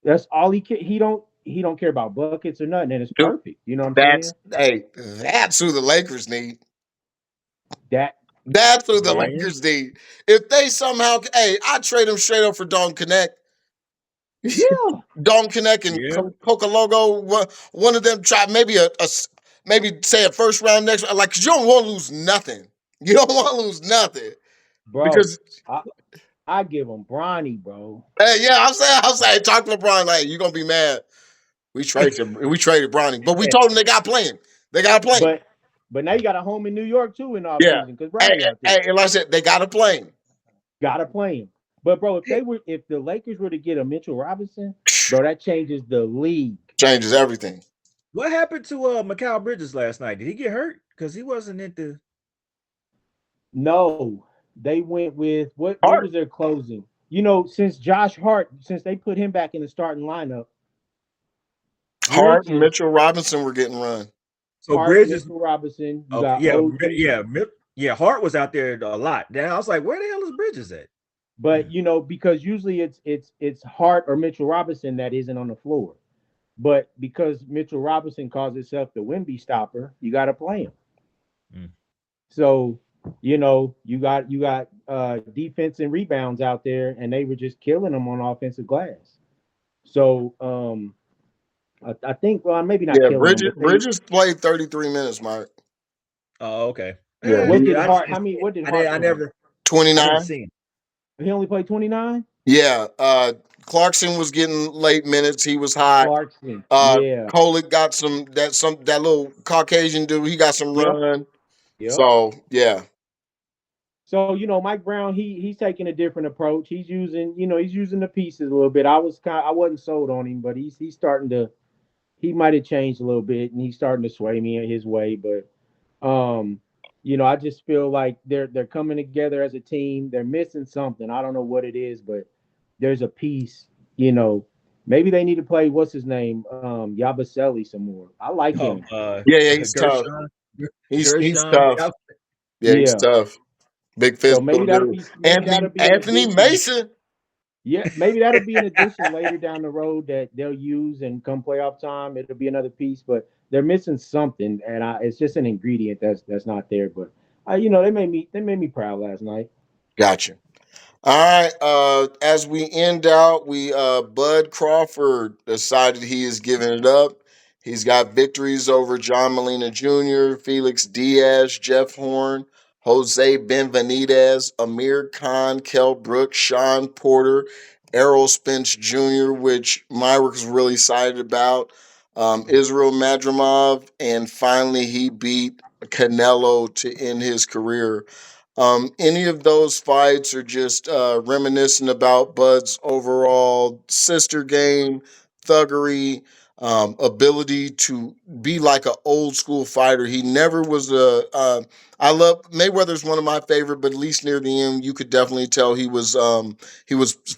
That's all he don't care about buckets or nothing, and it's Dude, perfect. You know what I'm saying? that's who the Lakers need. That That's who the that Yeah. Lakers need. If they somehow, I trade him straight up for Don Connect. yeah, Don Connect and Yeah. Coca Logo. One of them try maybe maybe say a first round next round. Like, 'cause you don't want to lose nothing. You don't want to lose nothing bro. because I give him Bronny, bro. hey, yeah, I'm saying, talk to LeBron like you gonna be mad. We traded Bronny, but we told him they got playing. They got to play. But now you got a home in New York too in the Yeah. offseason because Hey, Bronny out there. and like I said, they got to play. Gotta play him. But bro, if the Lakers were to get a Mitchell Robinson, bro, that changes the league. Changes everything. What happened to Mikal Bridges last night? Did he get hurt? Because he wasn't at the No, they went with what Hart, was their closing? Since they put him back in the starting lineup, Hart and Bridges, Mitchell Robinson were getting run. so Hart, Bridges. Mitchell Robinson, you Okay, got yeah, OG. yeah. Hart was out there a lot. Then I was like, where the hell is Bridges at? But because usually it's Hart or Mitchell Robinson that isn't on the floor. But because Mitchell Robinson calls himself the Wimby stopper, you got to play him. Mm. So you got defense and rebounds out there, and they were just killing them on offensive glass. So I think, well, maybe not Yeah, killing them, Bridges but Bridges played 33 minutes, Mark. Oh, okay. Yeah, what he did I Hart? just How many? What did I didn't Hart I play? never I didn't 29. see him. He only played 29. Yeah, Clarkson was getting late minutes. He was hot. Clarkson, yeah, Kolick got that little Caucasian dude. He got some yep, run. yep. So yeah, So Mike Brown, he's taking a different approach. He's using the pieces a little bit. I wasn't sold on him, but he's starting to. He might have changed a little bit, and he's starting to sway me his way. But um, I just feel like they're coming together as a team. They're missing something. I don't know what it is, but there's a piece. You know, maybe they need to play what's his name, Yabaseli some more. I like Oh, him. Yeah, yeah, he's tough. Gershon, He's Gershon. tough. Yeah. Yeah, he's Yeah. tough. Big So physical maybe that'll dude. be maybe that'll be an Anthony addition. Mason. Yeah, maybe that'll be an addition later down the road that they'll use and come playoff time. It'll be another piece, but they're missing something, and it's just an ingredient that's not there. But they made me proud last night. Gotcha. All right. As we end out, we Bud Crawford decided he is giving it up. He's got victories over John Molina Jr., Felix Diaz, Jeff Horn, Jose Benvenidez, Amir Khan, Kel Brooks, Sean Porter, Errol Spence Jr., which Myrick was really excited about. Israel Madrimov, and finally he beat Canelo to end his career. Any of those fights are just reminiscent about Bud's overall sister game, thuggery, ability to be like an old school fighter. He never was a. I love Mayweather's one of my favorite, but at least near the end, you could definitely tell he was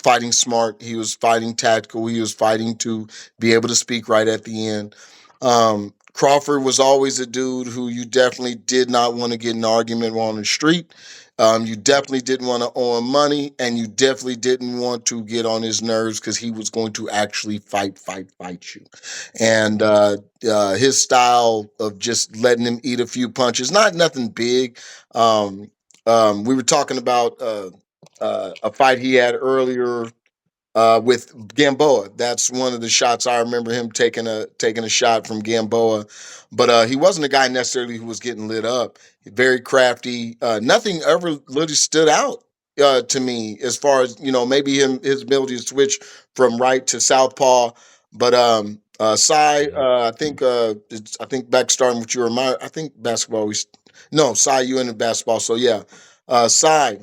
fighting smart. He was fighting tactical. He was fighting to be able to speak right at the end. Crawford was always a dude who you definitely did not want to get in an argument on the street. You definitely didn't want to owe him money, and you definitely didn't want to get on his nerves because he was going to actually fight you. And his style of just letting him eat a few punches, not nothing big. Um, we were talking about a fight he had earlier with Gamboa. That's one of the shots I remember him taking a shot from Gamboa, but he wasn't a guy necessarily who was getting lit up. Very crafty. Nothing ever really stood out to me as far as maybe his ability to switch from right to southpaw. But Cy, I think back starting with your my I think basketball. No, Cy, you into basketball. So yeah, Cy.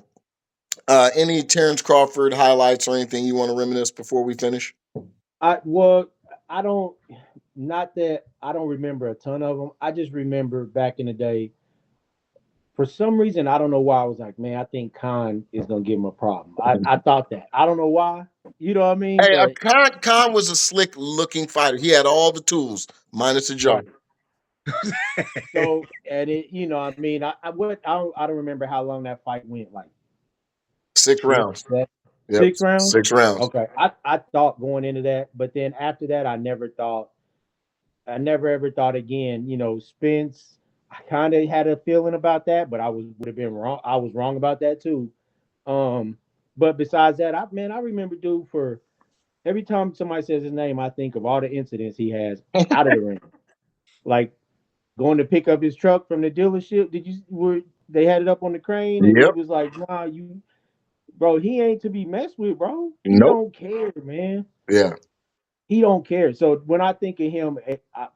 Any Terrence Crawford highlights or anything you want to reminisce before we finish? Well, I don't. Not that I don't remember a ton of them. I just remember back in the day. For some reason, I don't know why I was like, man, I think Khan is gonna give him a problem. I thought that. I don't know why. You know what I mean? Hey, But Khan was a slick looking fighter. He had all the tools, minus the jaw. right. So and I mean, I don't remember how long that fight went. Like 6 rounds. six, seven, Yep, 6 rounds. 6 rounds. Okay, I thought going into that, but then after that, I never ever thought again. Spence. I kind of had a feeling about that, but I would have been wrong. I was wrong about that too. Um, but besides that, I remember dude for every time somebody says his name, I think of all the incidents he has out of the ring, like going to pick up his truck from the dealership. Did you were they had it up on the crane and he Yep. was like, "Nah, bro, he ain't to be messed with, bro. He Nope. don't care, man. Yeah. He don't care." So when I think of him,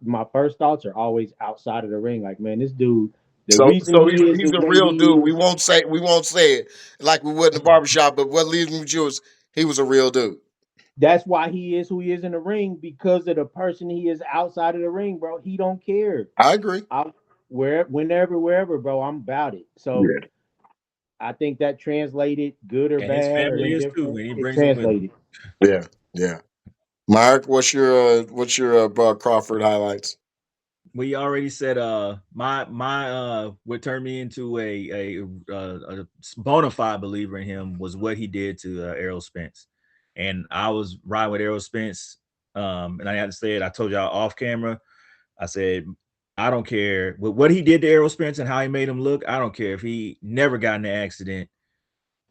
my first thoughts are always outside of the ring. Like, man, this dude, the So reason so he is he's the a way real he dude. We is, won't say it like we would in the barbershop, but what leaves me with you is he was a real dude. that's why he is who he is in the ring because of the person he is outside of the ring, bro. He don't care. I agree. I whenever, wherever, bro, I'm about it. So Yeah. I think that translated good or And his bad or family is too, indifferent. and he It brings them with him. translated. Yeah. Yeah. Mark, what's your Crawford highlights? We already said my what turned me into a bona fide believer in him was what he did to Errol Spence, and I was riding with Errol Spence. And I had to say it. I told y'all off camera. I said I don't care what he did to Errol Spence and how he made him look. I don't care if he never got in an accident.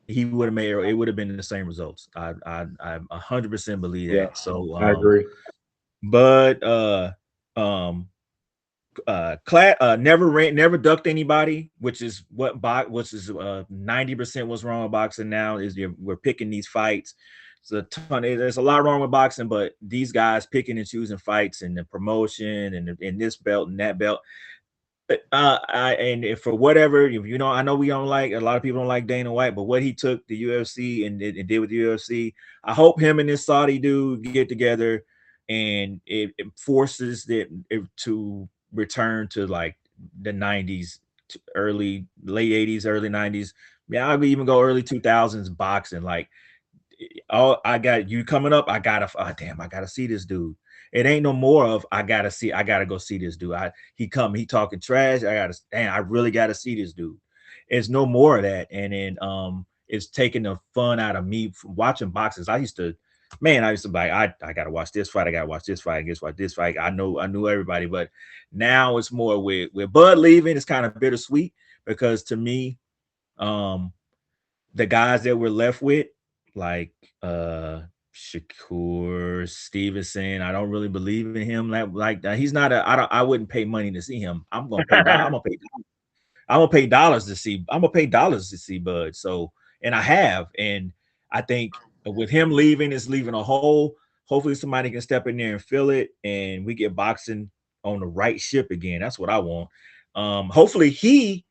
He would have made it would have been the same results. I 100% believe Yeah. that. So I agree. but um never never ducked anybody, which is which is 90% what's wrong with boxing now is we're picking these fights. There's a lot wrong with boxing, but these guys picking and choosing fights and the promotion and this belt and that belt. And if for whatever, I know we don't like a lot of people don't like Dana White, but what he took the UFC and did with the UFC, I hope him and this Saudi dude get together and it forces it to return to like the 90s early late 80s, early 90s. Yeah, I would even go early 2000s boxing. Like, oh, I got you coming up. I gotta, oh, damn, I gotta see this dude. It ain't no more of I gotta go see this dude. He talking trash. I really gotta see this dude. It's no more of that. And then it's taking the fun out of me from watching boxes. I used to be like, I gotta watch this fight, I gotta watch this fight, I guess watch this fight. I knew everybody, but now it's more with Bud leaving, it's kind of bittersweet because to me, um, the guys that we're left with, like Shakur Stevenson, I don't really believe in him. Like that. He's not a. I don't. I wouldn't pay money to see him. I'm gonna pay dollars to see. I'm gonna pay dollars to see Bud. So, and I have, and I think with him leaving, it's leaving a hole. Hopefully, somebody can step in there and fill it, and we get boxing on the right ship again. That's what I want. Hopefully, he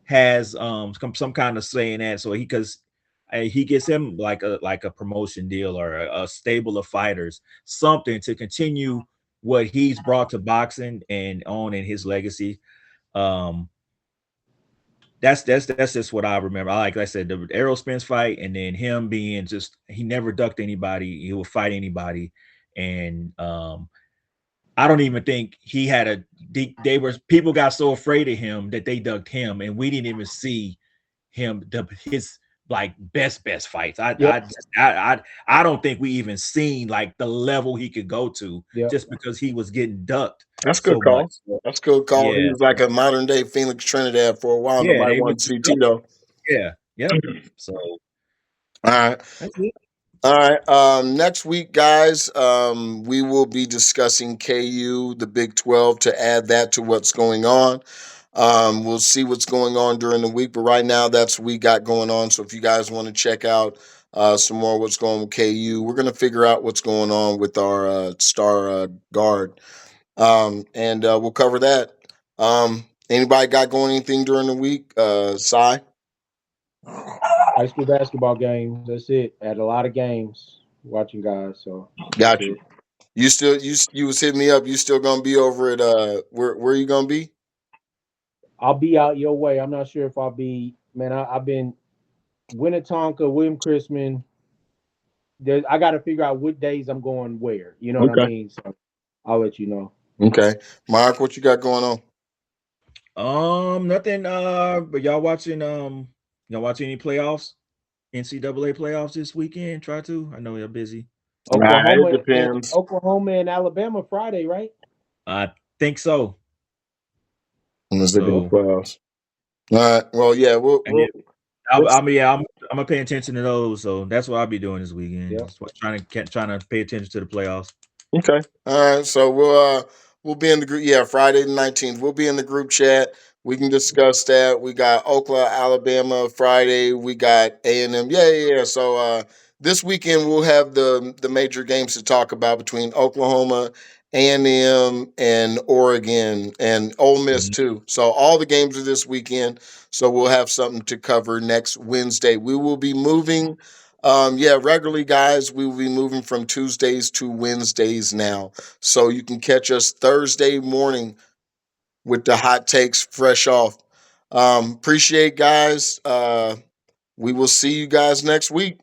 has some kind of say in that, so he gets him like a promotion deal or a stable of fighters, something to continue what he's brought to boxing and on in his legacy. Um, that's just what I remember. Like I said, the Errol Spence fight, and then him being just he never ducked anybody. He would fight anybody, and I don't even think he had a. They were people got so afraid of him that they ducked him, and we didn't even see his like best fights. Yep. I don't think we even seen like the level he could go to Yep. just because he was getting ducked That's a good so much. call. That's a good call. He Yeah, was like a modern day Phoenix Trinidad for a while. yeah, Nobody they wanted went to to see duck. Tito. Yeah, yep. So All right. that's it. All right. Next week, guys, we will be discussing KU, the Big 12, to add that to what's going on. We'll see what's going on during the week, but right now, that's what we got going on. So if you guys want to check out some more what's going on with KU, we're going to figure out what's going on with our star guard, and we'll cover that. Anybody got going anything during the week? Cy? High school basketball games. That's it. Had a lot of games watching guys. So that's Got you. it. You was hitting me up. You still gonna be over at where you gonna be? I'll be out your way. I'm not sure if I'll be. Man, I've been Winnetonka, William Chrisman. I got to figure out what days I'm going where. You know what I Okay. mean? So I'll let you know. Okay. Mark, what you got going on? Nothing. But y'all watching any playoffs? NCAA playoffs this weekend? Try to. I know you're busy. It Oklahoma and depends. Alabama Friday, right? I think so. Let's look at the So, playoffs. All right. Well, yeah, and it, we'll I'm gonna pay attention to those. So that's what I'll be doing this weekend. Yep. Just trying to pay attention to the playoffs. Okay. All right. So we'll be in the group. Yeah, Friday the 19th. We'll be in the group chat. We can discuss that. We got Oklahoma, Alabama Friday. We got A&M. Yeah. So this weekend we'll have the major games to talk about between Oklahoma, A&M, and Oregon, and Ole Miss Mhm. too. So all the games are this weekend. So we'll have something to cover next Wednesday. We will be moving. Yeah, regularly, guys, we will be moving from Tuesdays to Wednesdays now. So you can catch us Thursday morning with the hot takes fresh off. Appreciate guys. We will see you guys next week.